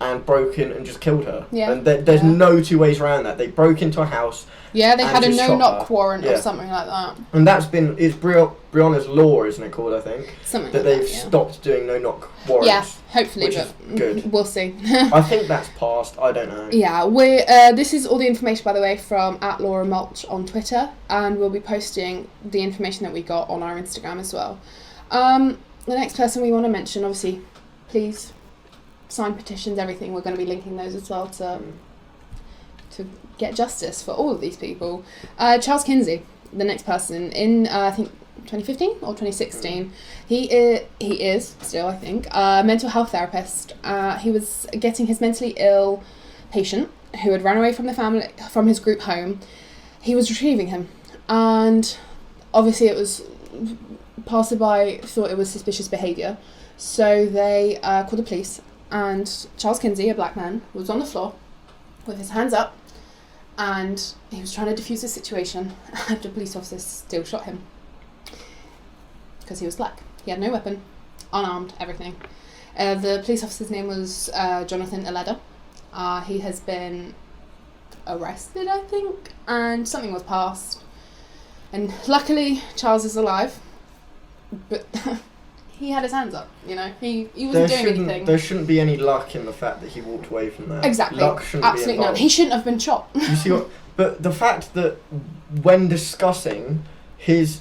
And broke in and just killed her. And there's no 2 ways around that. They broke into a house. Yeah, they had a no-knock warrant or something like that. And it's Breonna's law, isn't it called, I think? Something that they've stopped doing no-knock warrants. Yeah, hopefully, which is good. We'll see. I think that's passed. I don't know. Yeah, this is all the information, by the way, from @LauraMulch on Twitter, and we'll be posting the information that we got on our Instagram as well. The next person we want to mention, obviously, please... sign petitions, everything. We're going to be linking those as well to get justice for all of these people. Charles Kinsey, the next person, in I think 2015 or 2016. He is still, I think, a mental health therapist. He was getting his mentally ill patient who had run away from his group home. He was retrieving him, and obviously it was passerby thought it was suspicious behaviour, so they called the police. And Charles Kinsey, a black man, was on the floor with his hands up, and he was trying to defuse the situation, and the police officers still shot him because he was black. He had no weapon, unarmed, everything. The police officer's name was Jonathan Elliott. He has been arrested, I think, and something was passed. And luckily, Charles is alive, but he had his hands up, you know. He wasn't doing anything. There shouldn't be any luck in the fact that he walked away from that. Exactly. Luck shouldn't Absolutely be involved. not. He shouldn't have been shot. You see what? But the fact that when discussing his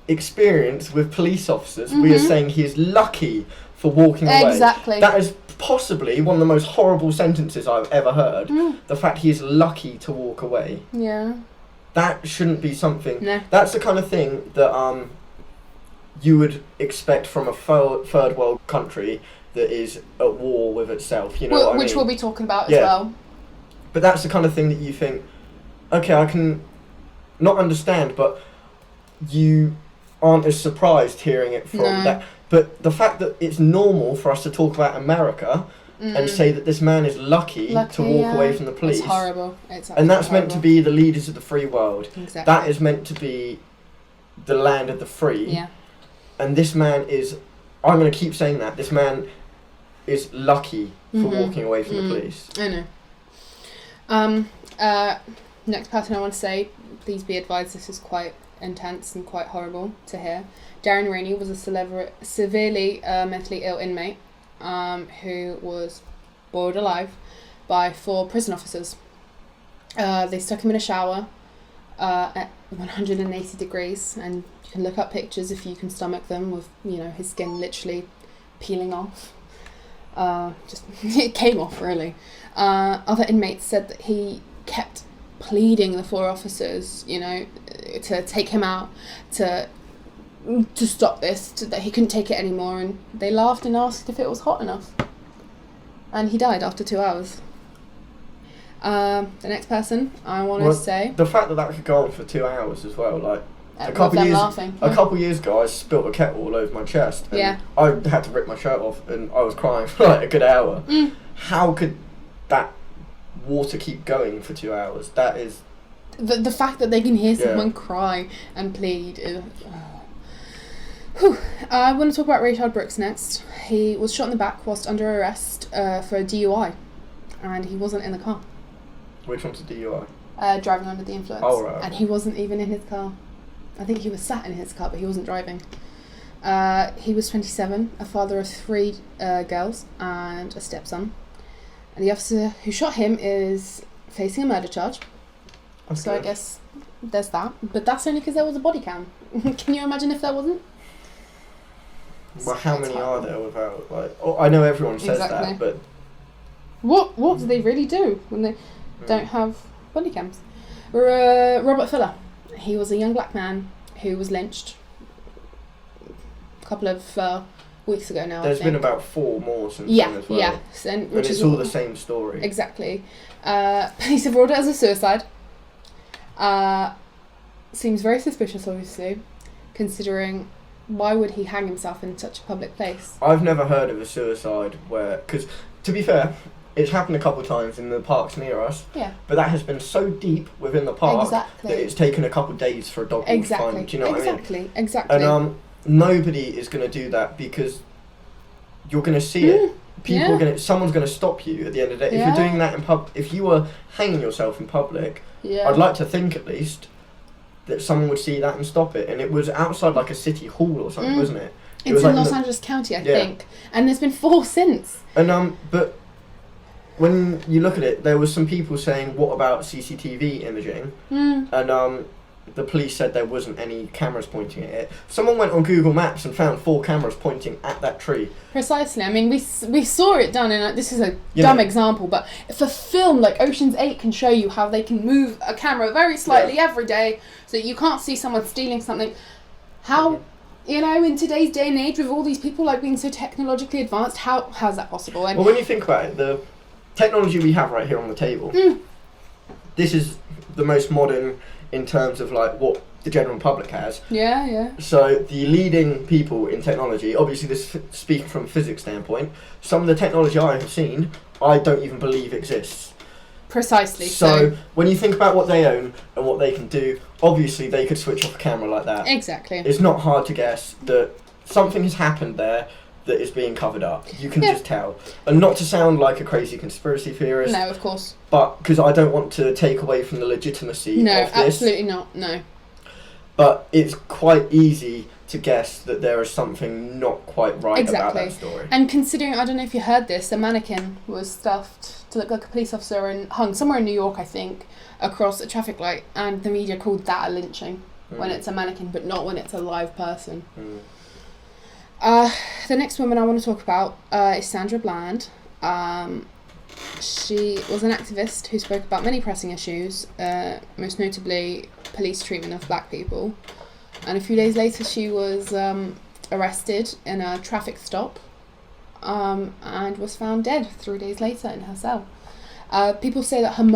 experience with police officers, we are saying he is lucky for walking away. Exactly. That is possibly one of the most horrible sentences I've ever heard. The fact he is lucky to walk away. Yeah. That shouldn't be something. No. That's the kind of thing that you would expect from a third world country that is at war with itself. You know what I mean? Which we'll be talking about as well. But that's the kind of thing that you think, okay, I can not understand, but you aren't as surprised hearing it from that. But the fact that it's normal for us to talk about America and say that this man is lucky to walk away from the police. It's horrible. And that's meant to be the leaders of the free world. Exactly. That is meant to be the land of the free. Yeah. And this man is, I'm going to keep saying that, this man is lucky for walking away from the police. I know. Next person I want to say, please be advised, this is quite intense and quite horrible to hear. Darren Rainey was a severely mentally ill inmate who was boiled alive by 4 prison officers. They stuck him in a shower at 180 degrees, and you can look up pictures if you can stomach them, with, you know, his skin literally peeling off. Just it came off, really. Other inmates said that he kept pleading the 4 officers, you know, to take him out, to stop this, that he couldn't take it anymore, and they laughed and asked if it was hot enough. And he died after 2 hours. The next person I want to say, the fact that could go on for 2 hours as well, like a couple years ago I spilt a kettle all over my chest, and I had to rip my shirt off, and I was crying for like a good hour. How could that water keep going for 2 hours? That is the fact that they can hear someone cry and plead. I want to talk about Rayshard Brooks next. He was shot in the back whilst under arrest for a DUI, and he wasn't in the car. Which one's a DUI? Driving under the influence. Oh, right. And he wasn't even in his car. I think he was sat in his car, but he wasn't driving. He was 27, a father of 3 girls and a stepson. And the officer who shot him is facing a murder charge. Okay. So I guess there's that. But that's only because there was a body cam. Can you imagine if there wasn't? Well, how many are there without, like... Oh, I know everyone says that, but... What do they really do when they don't have body cams? Robert Phillip. He was a young black man who was lynched a couple of weeks ago now. There's been about 4 more since then as well. Yeah. And it's all the same story. Exactly. Police have ruled it as a suicide. Seems very suspicious, obviously, considering... Why would he hang himself in such a public place? I've never heard of a suicide where... Because, to be fair, it's happened a couple of times in the parks near us. Yeah. But that has been so deep within the park that it's taken a couple of days for a dog to find. Do you know what I mean? Exactly. And nobody is going to do that because you're going to see it. Someone's going to stop you at the end of the day. If you're doing that in if you were hanging yourself in public, I'd like to think at least... that someone would see that and stop it, and it was outside like a city hall or something, wasn't it? It's in Los Angeles County, I think, and there's been 4 since. And but when you look at it, there was some people saying, "What about CCTV imaging?" And the police said there wasn't any cameras pointing at it. Someone went on Google Maps and found 4 cameras pointing at that tree. Precisely. I mean, we saw it done, and this is a dumb example, but if a film like Ocean's 8 can show you how they can move a camera very slightly every day, so you can't see someone stealing something, How, you know, in today's day and age with all these people like being so technologically advanced, how's that possible? And well, when you think about it, the technology we have right here on the table, this is the most modern in terms of like what the general public has. Yeah. So the leading people in technology, obviously this speaking from a physics standpoint, some of the technology I have seen, I don't even believe exists. Precisely. So when you think about what they own and what they can do, obviously they could switch off a camera like that. Exactly. It's not hard to guess that something has happened there that is being covered up. You can just tell. And not to sound like a crazy conspiracy theorist. No, of course. But because I don't want to take away from the legitimacy of this. No, absolutely not. No. But it's quite easy to guess that there is something not quite right about that story. And considering, I don't know if you heard this, a mannequin was stuffed to look like a police officer and hung somewhere in New York, I think, across a traffic light. And the media called that a lynching when it's a mannequin, but not when it's a live person. The next woman I want to talk about is Sandra Bland. She was an activist who spoke about many pressing issues, most notably police treatment of black people. And a few days later she was arrested in a traffic stop and was found dead 3 days later in her cell. People say that in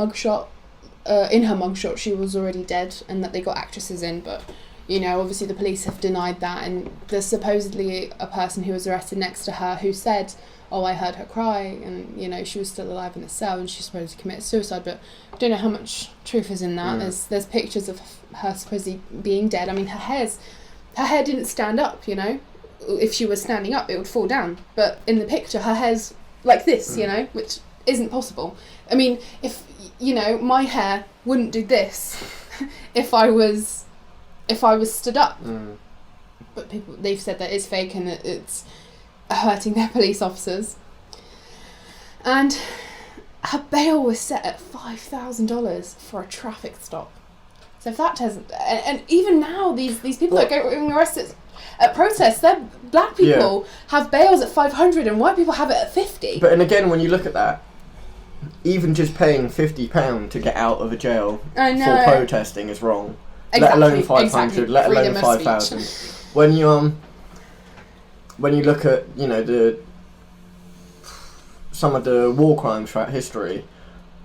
her mugshot she was already dead and that they got actresses in, but you know, obviously the police have denied that, and there's supposedly a person who was arrested next to her who said, oh, I heard her cry, and you know, she was still alive in the cell and she's supposed to commit suicide, but I don't know how much truth is in that. There's pictures of her supposedly being dead. I mean, her hair didn't stand up, you know. If she was standing up, it would fall down, but in the picture her hair's like this, you know, which isn't possible. I mean, if, you know, my hair wouldn't do this if I was stood up. But they've said that it's fake and that it's hurting their police officers. And her bail was set at $5,000 for a traffic stop. So if that doesn't, and even now these people that are getting arrested at protests, they're black people have bails at $500 and white people have it at $50. But and again, when you look at that, even just paying £50 to get out of a jail for protesting is wrong. Let alone 500, let alone 5,000. When you look at, you know, some of the war crimes throughout history,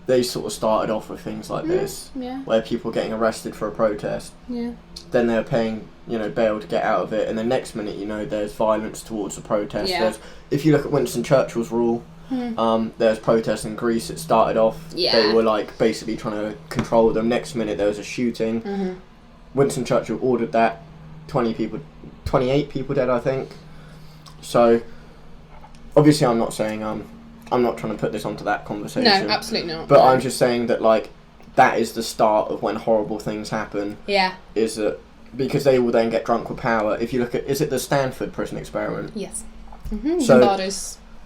they sort of started off with things like this, where people getting arrested for a protest. Then they're paying, you know, bail to get out of it, and the next minute, you know, there's violence towards the protest. If you look at Winston Churchill's rule, there's protests in Greece. It started off, they were like basically trying to control them. Next minute there was a shooting. Winston Churchill ordered that. 28 people dead, I think. So obviously I'm not saying I'm not trying to put this onto that conversation. No, absolutely not. But I'm just saying that like that is the start of when horrible things happen. Is that because they will then get drunk with power. If you look at, is it the Stanford prison experiment? Yes. So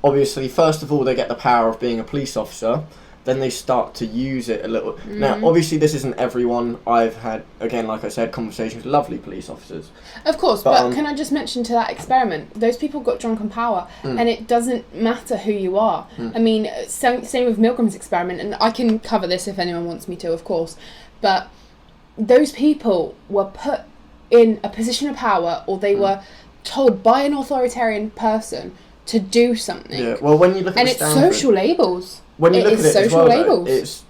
obviously, first of all, they get the power of being a police officer. Then they start to use it a little. Now, obviously, this isn't everyone. I've had, again, like I said, conversations with lovely police officers. Of course, but can I just mention to that experiment, those people got drunk on power, and it doesn't matter who you are. I mean, same with Milgrams Experiment, and I can cover this if anyone wants me to, of course, but those people were put in a position of power, or they were told by an authoritarian person to do something. Yeah, well, when you look at Stanford, it's social labels. When you look at it as well, labels. It's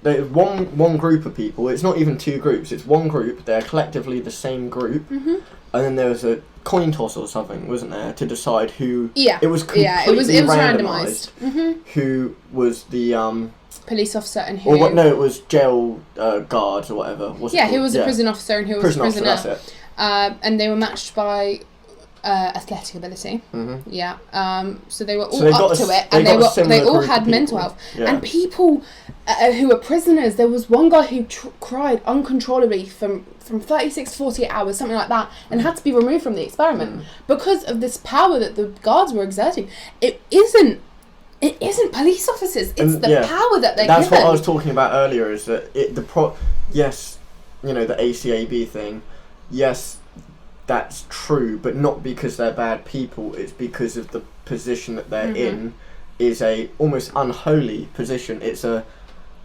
there's one group of people. It's not even two groups. It's one group. They're collectively the same group. And then there was a coin toss or something, wasn't there, to decide who... Yeah. It was completely it was randomised. Who was the... police officer and who... Or no, it was jail guards or whatever. Who was a prison officer and who was a prisoner. Officer, that's it. And they were matched by... athletic ability, so they were all up to it, and they all had mental health. And people who were prisoners, there was one guy who cried uncontrollably from 36 to 48 hours, something like that, and had to be removed from the experiment because of this power that the guards were exerting. It isn't police officers, it's the power that they're That's given. what I was talking about earlier, is that yes, you know, the ACAB thing, yes, that's true, but not because they're bad people. It's because of the position that they're in is a almost unholy position. It's a,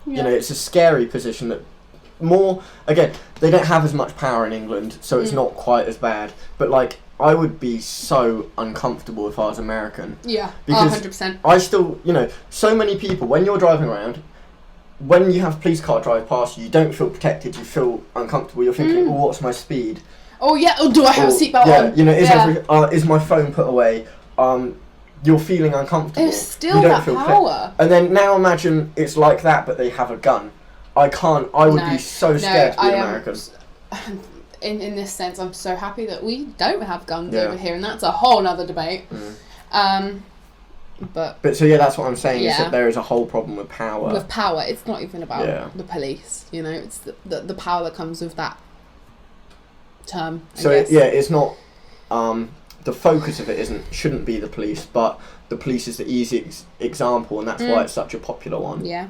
you know, it's a scary position that more, again, they don't have as much power in England, so it's not quite as bad. But, like, I would be so uncomfortable if I was American. Yeah, because 100%. I still, so many people, when you're driving around, when you have a police car drive past you, you don't feel protected, you feel uncomfortable, you're thinking, oh, what's my speed? Oh, yeah, do I have a seatbelt on? Is my phone put away? You're feeling uncomfortable. There's still that power. And then now imagine it's like that, but they have a gun. I would be so scared to be American. In this sense, I'm so happy that we don't have guns over here, and that's a whole other debate. But so that's what I'm saying, is that there is a whole problem with power. With power, it's not even about the police, it's the power that comes with that term, I guess. It's not, the focus of it shouldn't be the police, but the police is the easy example, and that's why it's such a popular one. Yeah.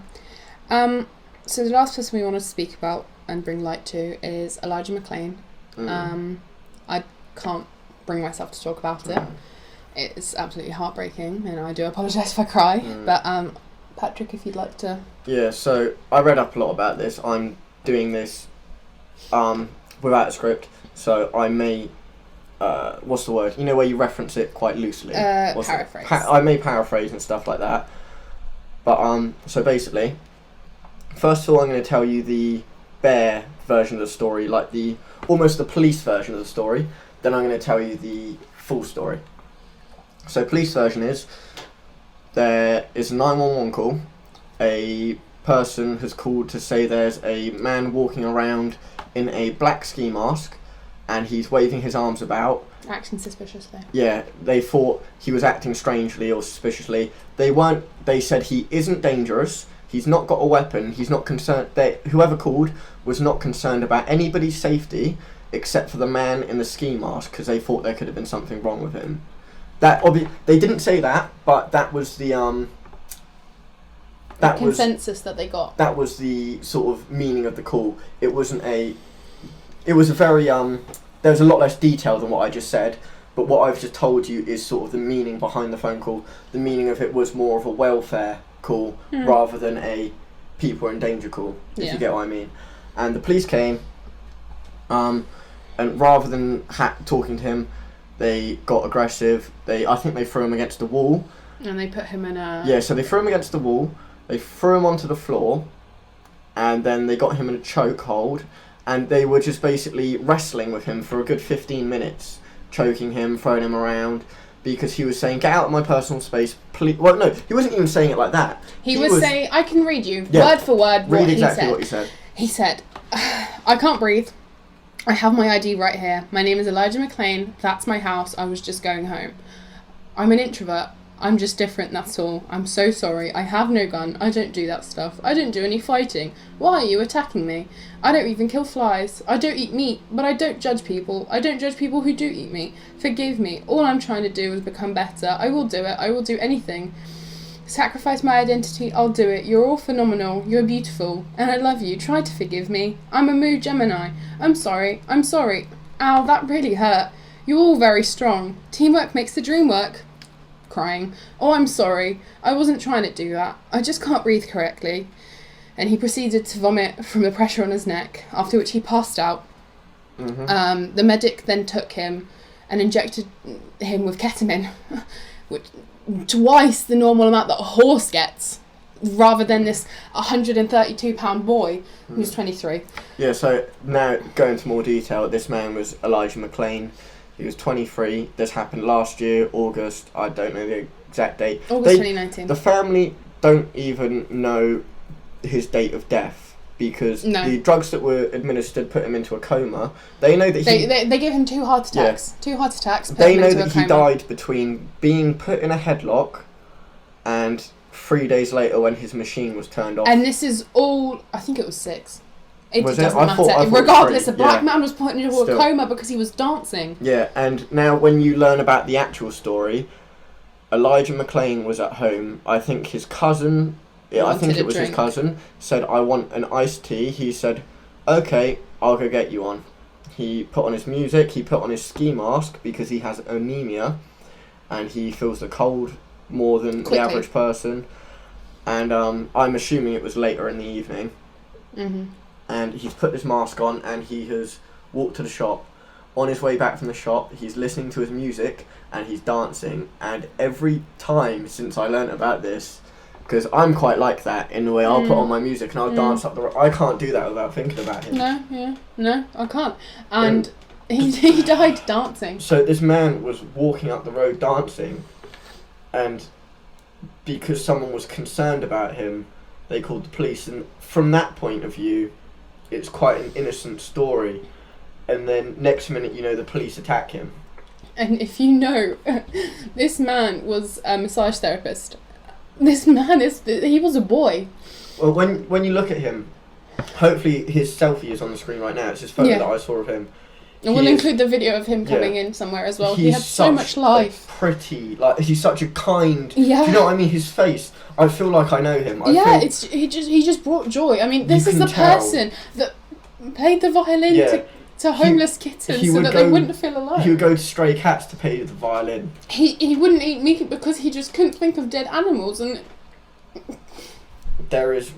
So the last person we want to speak about and bring light to is Elijah McClain. I can't bring myself to talk about it. It's absolutely heartbreaking, and I do apologise if I cry. But Patrick, if you'd like to. Yeah. So I read up a lot about this. I'm doing this without a script, so I may. What's the word? Where you reference it quite loosely. Paraphrase. I may paraphrase and stuff like that. But so basically, first of all, I'm going to tell you the bare version of the story, like almost the police version of the story. Then I'm going to tell you the full story. So police version is, there is a 911 call. A person has called to say there's a man walking around in a black ski mask, and he's waving his arms about. Acting suspiciously. Yeah, they thought he was acting strangely or suspiciously. They said he isn't dangerous, he's not got a weapon, he's not concerned, whoever called was not concerned about anybody's safety except for the man in the ski mask, because they thought there could have been something wrong with him. They didn't say that, but that was the consensus that they got. That was the sort of meaning of the call. It was a very there was a lot less detail than what I just said, but what I've just told you is sort of the meaning behind the phone call. The meaning of it was more of a welfare call rather than a people are in danger call, if you get what I mean. And the police came, and rather than talking to him, they got aggressive. I think they threw him against the wall. And they put him in a... Yeah, so they threw him against the wall, they threw him onto the floor, and then they got him in a chokehold, and they were just basically wrestling with him for a good 15 minutes, choking him, throwing him around, because he was saying, get out of my personal space, please. Well, no, he wasn't even saying it like that. He was saying, I can read you, word for word, what he said. He said, I can't breathe. I have my ID right here. My name is Elijah McClain. That's my house. I was just going home. I'm an introvert. I'm just different, that's all. I'm so sorry. I have no gun. I don't do that stuff. I don't do any fighting. Why are you attacking me? I don't even kill flies. I don't eat meat, but I don't judge people. I don't judge people who do eat meat. Forgive me. All I'm trying to do is become better. I will do it. I will do anything. Sacrifice my identity, I'll do it. You're all phenomenal. You're beautiful. And I love you. Try to forgive me. I'm a mood Gemini. I'm sorry. I'm sorry. Ow, that really hurt. You're all very strong. Teamwork makes the dream work. Crying. Oh, I'm sorry. I wasn't trying to do that. I just can't breathe correctly. And he proceeded to vomit from the pressure on his neck, after which he passed out. The medic then took him and injected him with ketamine, which twice the normal amount that a horse gets, rather than this 132-pound boy who's 23. Yeah, so now going into more detail, this man was Elijah McClain. He was 23. This happened last year, August. I don't know the exact date. August 2019. The family don't even know his date of death, because the drugs that were administered put him into a coma. They know that they gave him 2 heart attacks. Yeah. 2 heart attacks. They know that he died between being put in a headlock and 3 days later when his machine was turned off. And this is all, I think it was 6. It doesn't matter. I thought regardless, a black man was put into a coma because he was dancing. Yeah, and now when you learn about the actual story, Elijah McClain was at home. I think his cousin... Yeah, I think it was his cousin, said, I want an iced tea. He said, okay, I'll go get you one. He put on his music, he put on his ski mask because he has anemia and he feels the cold more than the average person. And I'm assuming it was later in the evening. and he's put this mask on, and he has walked to the shop. On his way back from the shop, he's listening to his music, and he's dancing, and every time since I learnt about this, because I'm quite like that in the way I'll put on my music and I'll dance up the road. I can't do that without thinking about him. No, I can't. And he died dancing. So this man was walking up the road dancing, and because someone was concerned about him, they called the police. And from that point of view, it's quite an innocent story. And then next minute, the police attack him. And if you know, this man was a massage therapist. This man he was a boy. Well, when you look at him, hopefully his selfie is on the screen right now. It's his photo that I saw of him. And we'll include the video of him coming in somewhere as well. He had so much life. He's such a kind. Yeah. Do you know what I mean? His face. I feel like I know him. He just brought joy. I mean, this is the person that played the violin to homeless kittens so that they wouldn't feel alone. He would go to stray cats to play the violin. He wouldn't eat meat because he just couldn't think of dead animals. And there is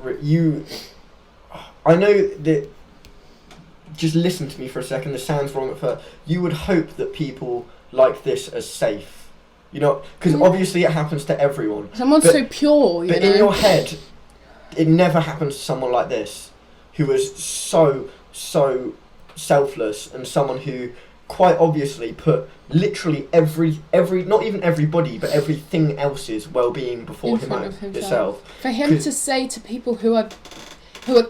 I know that. Just listen to me for a second. This sounds wrong at first. You would hope that people like this are safe, because obviously it happens to everyone. Someone's so pure, but in your head, it never happens to someone like this, who was so selfless, and someone who quite obviously put literally every not even everybody, but everything else's well-being before himself. For him to say to people who are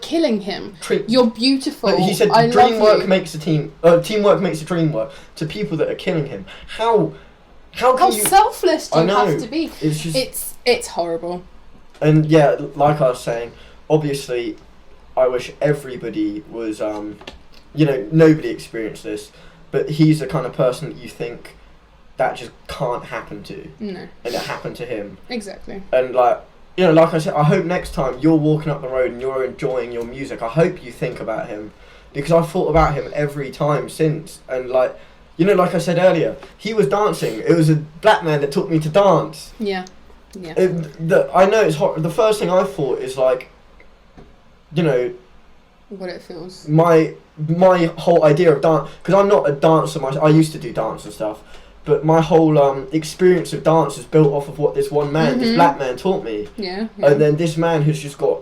killing him, you're beautiful. He said, "Teamwork makes a dream work." To people that are killing him, how selfless do you have to be? It's just, it's horrible. And like I was saying, obviously, I wish everybody was, nobody experienced this, but he's the kind of person that you think that just can't happen to. No. And it happened to him. Exactly. And like I said, I hope next time you're walking up the road and you're enjoying your music, I hope you think about him, because I've thought about him every time since. And like I said earlier, he was dancing. It was a black man that taught me to dance. Yeah. I know it's hot. The first thing I thought is like, what it feels. My whole idea of dance, because I'm not a dancer. I used to do dance and stuff. But my whole experience of dance is built off of what this one man, this black man, taught me. Yeah. And then this man has just got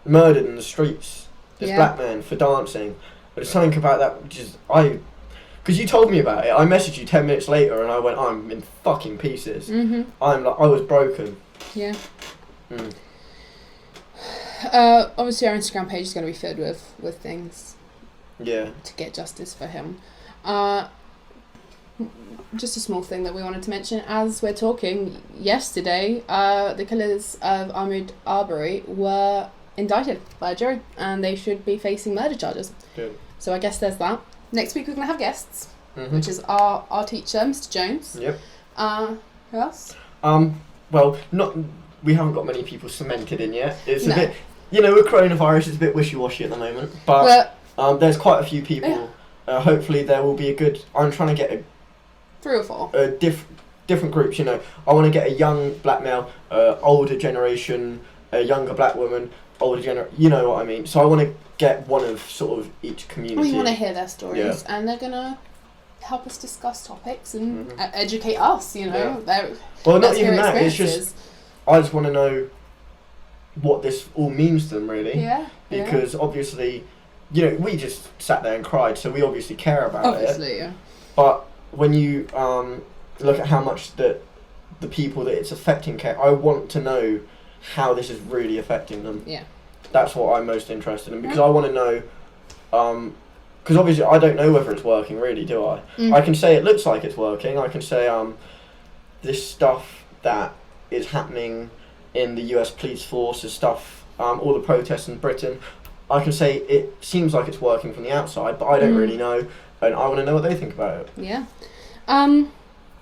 murdered in the streets. This black man for dancing. But there's something about that which is because you told me about it. I messaged you 10 minutes later, and I went, I'm in fucking pieces. Mm-hmm. I was broken. Yeah. Obviously, our Instagram page is going to be filled with things. Yeah. To get justice for him. Just a small thing that we wanted to mention as we're talking. Yesterday, the killers of Ahmaud Arbery were indicted by a jury, and they should be facing murder charges. Good. So I guess there's that. Next week we're going to have guests, which is our teacher, Mr. Jones. Yep. Who else? Well, we haven't got many people cemented in yet. It's a bit, with coronavirus, it's a bit wishy-washy at the moment. But there's quite a few people. Hopefully there will be I'm trying to get 3 or 4. Different groups, I want to get a young black male, older generation, a younger black woman, older generation, you know what I mean. So I want to get one of sort of each community. We want to hear their stories, and they're going to help us discuss topics and educate us, Well, not even that, it's just, I just want to know what this all means to them, really. Yeah. Because obviously, we just sat there and cried, so we obviously care about it. Obviously, yeah. But when you look at how much the people that it's affecting care, I want to know how this is really affecting them. Yeah. That's what I'm most interested in, because I want to know, because obviously I don't know whether it's working really, do I? I can say it looks like it's working. I can say this stuff that is happening in the US police force, is stuff, all the protests in Britain, I can say it seems like it's working from the outside, but I don't really know, and I want to know what they think about it. Yeah.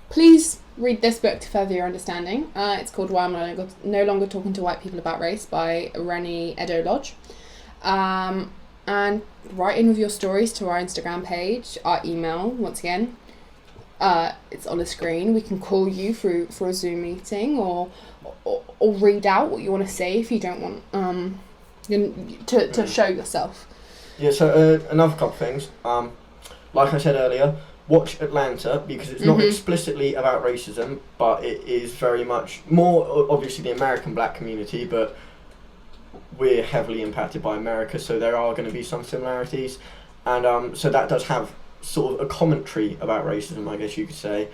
Please read this book to further your understanding. It's called Why I'm No Longer Talking to White People About Race by Rennie Edo-Lodge. And write in with your stories to our Instagram page, our email, once again. It's on the screen. We can call you for a Zoom meeting or read out what you want to say if you don't want to show yourself. Yeah, so another couple things. Like I said earlier, watch Atlanta because it's not explicitly about racism, but it is very much more obviously the American black community, but we're heavily impacted by America, so there are going to be some similarities, and so that does have sort of a commentary about racism, I guess you could say.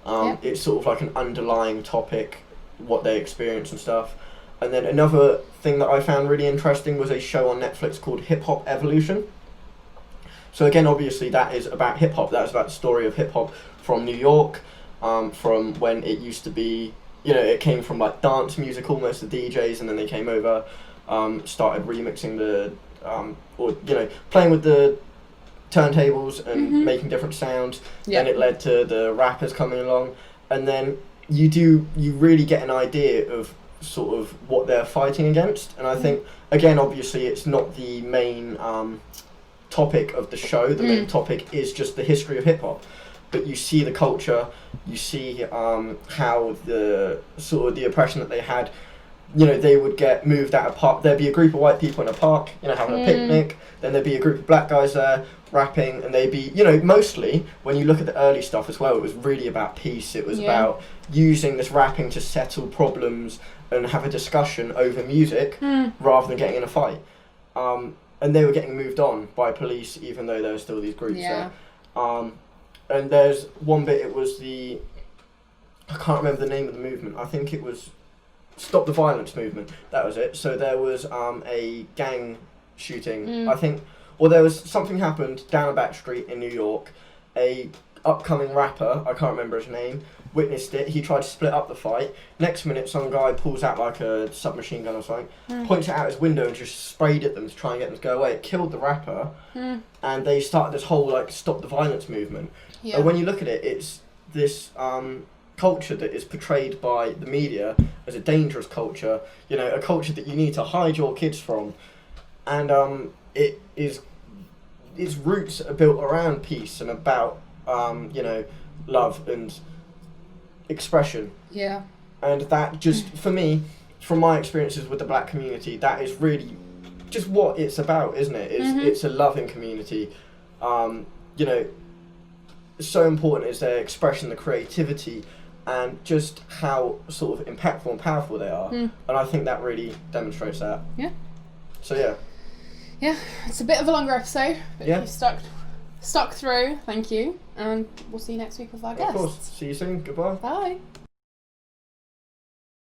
It's sort of like an underlying topic, what they experience and stuff. And then another thing that I found really interesting was a show on Netflix called Hip Hop Evolution. So again, obviously that is about hip hop. That's about the story of hip hop from New York, from when it used to be, it came from like dance music almost, the DJs, and then they came over, started remixing playing with the turntables and making different sounds. Then it led to the rappers coming along, and then you really get an idea of sort of what they're fighting against. And I think, again, obviously it's not the main topic of the show. The main topic is just the history of hip hop, but you see the culture, you see how the sort of the oppression that they had. They would get moved out of park. There'd be a group of white people in a park, having a picnic. Then there'd be a group of black guys there rapping, and they'd be, mostly when you look at the early stuff as well, it was really about peace. It was about using this rapping to settle problems and have a discussion over music rather than getting in a fight. And they were getting moved on by police, even though there were still these groups there. And there's one bit, it was I can't remember the name of the movement. I think it was Stop the Violence movement. That was it. So there was a gang shooting, I think, or there was something happened down a back street in New York. A upcoming rapper, I can't remember his name, witnessed it. He tried to split up the fight. Next minute, some guy pulls out like a submachine gun or something, points it out his window and just sprayed at them to try and get them to go away. It killed the rapper, and they started this whole like Stop the Violence movement. And when you look at it, it's this culture that is portrayed by the media as a dangerous culture, a culture that you need to hide your kids from, and its roots are built around peace and about love and expression. And that just, for me, from my experiences with the black community, that is really just what it's about, isn't it? It's a loving community. So important is their expression, the creativity, and just how sort of impactful and powerful they are. And I think that really demonstrates that. So yeah, it's a bit of a longer episode, but if you stuck through, thank you, and we'll see you next week with our guests. Of course. See you soon. Goodbye. Bye.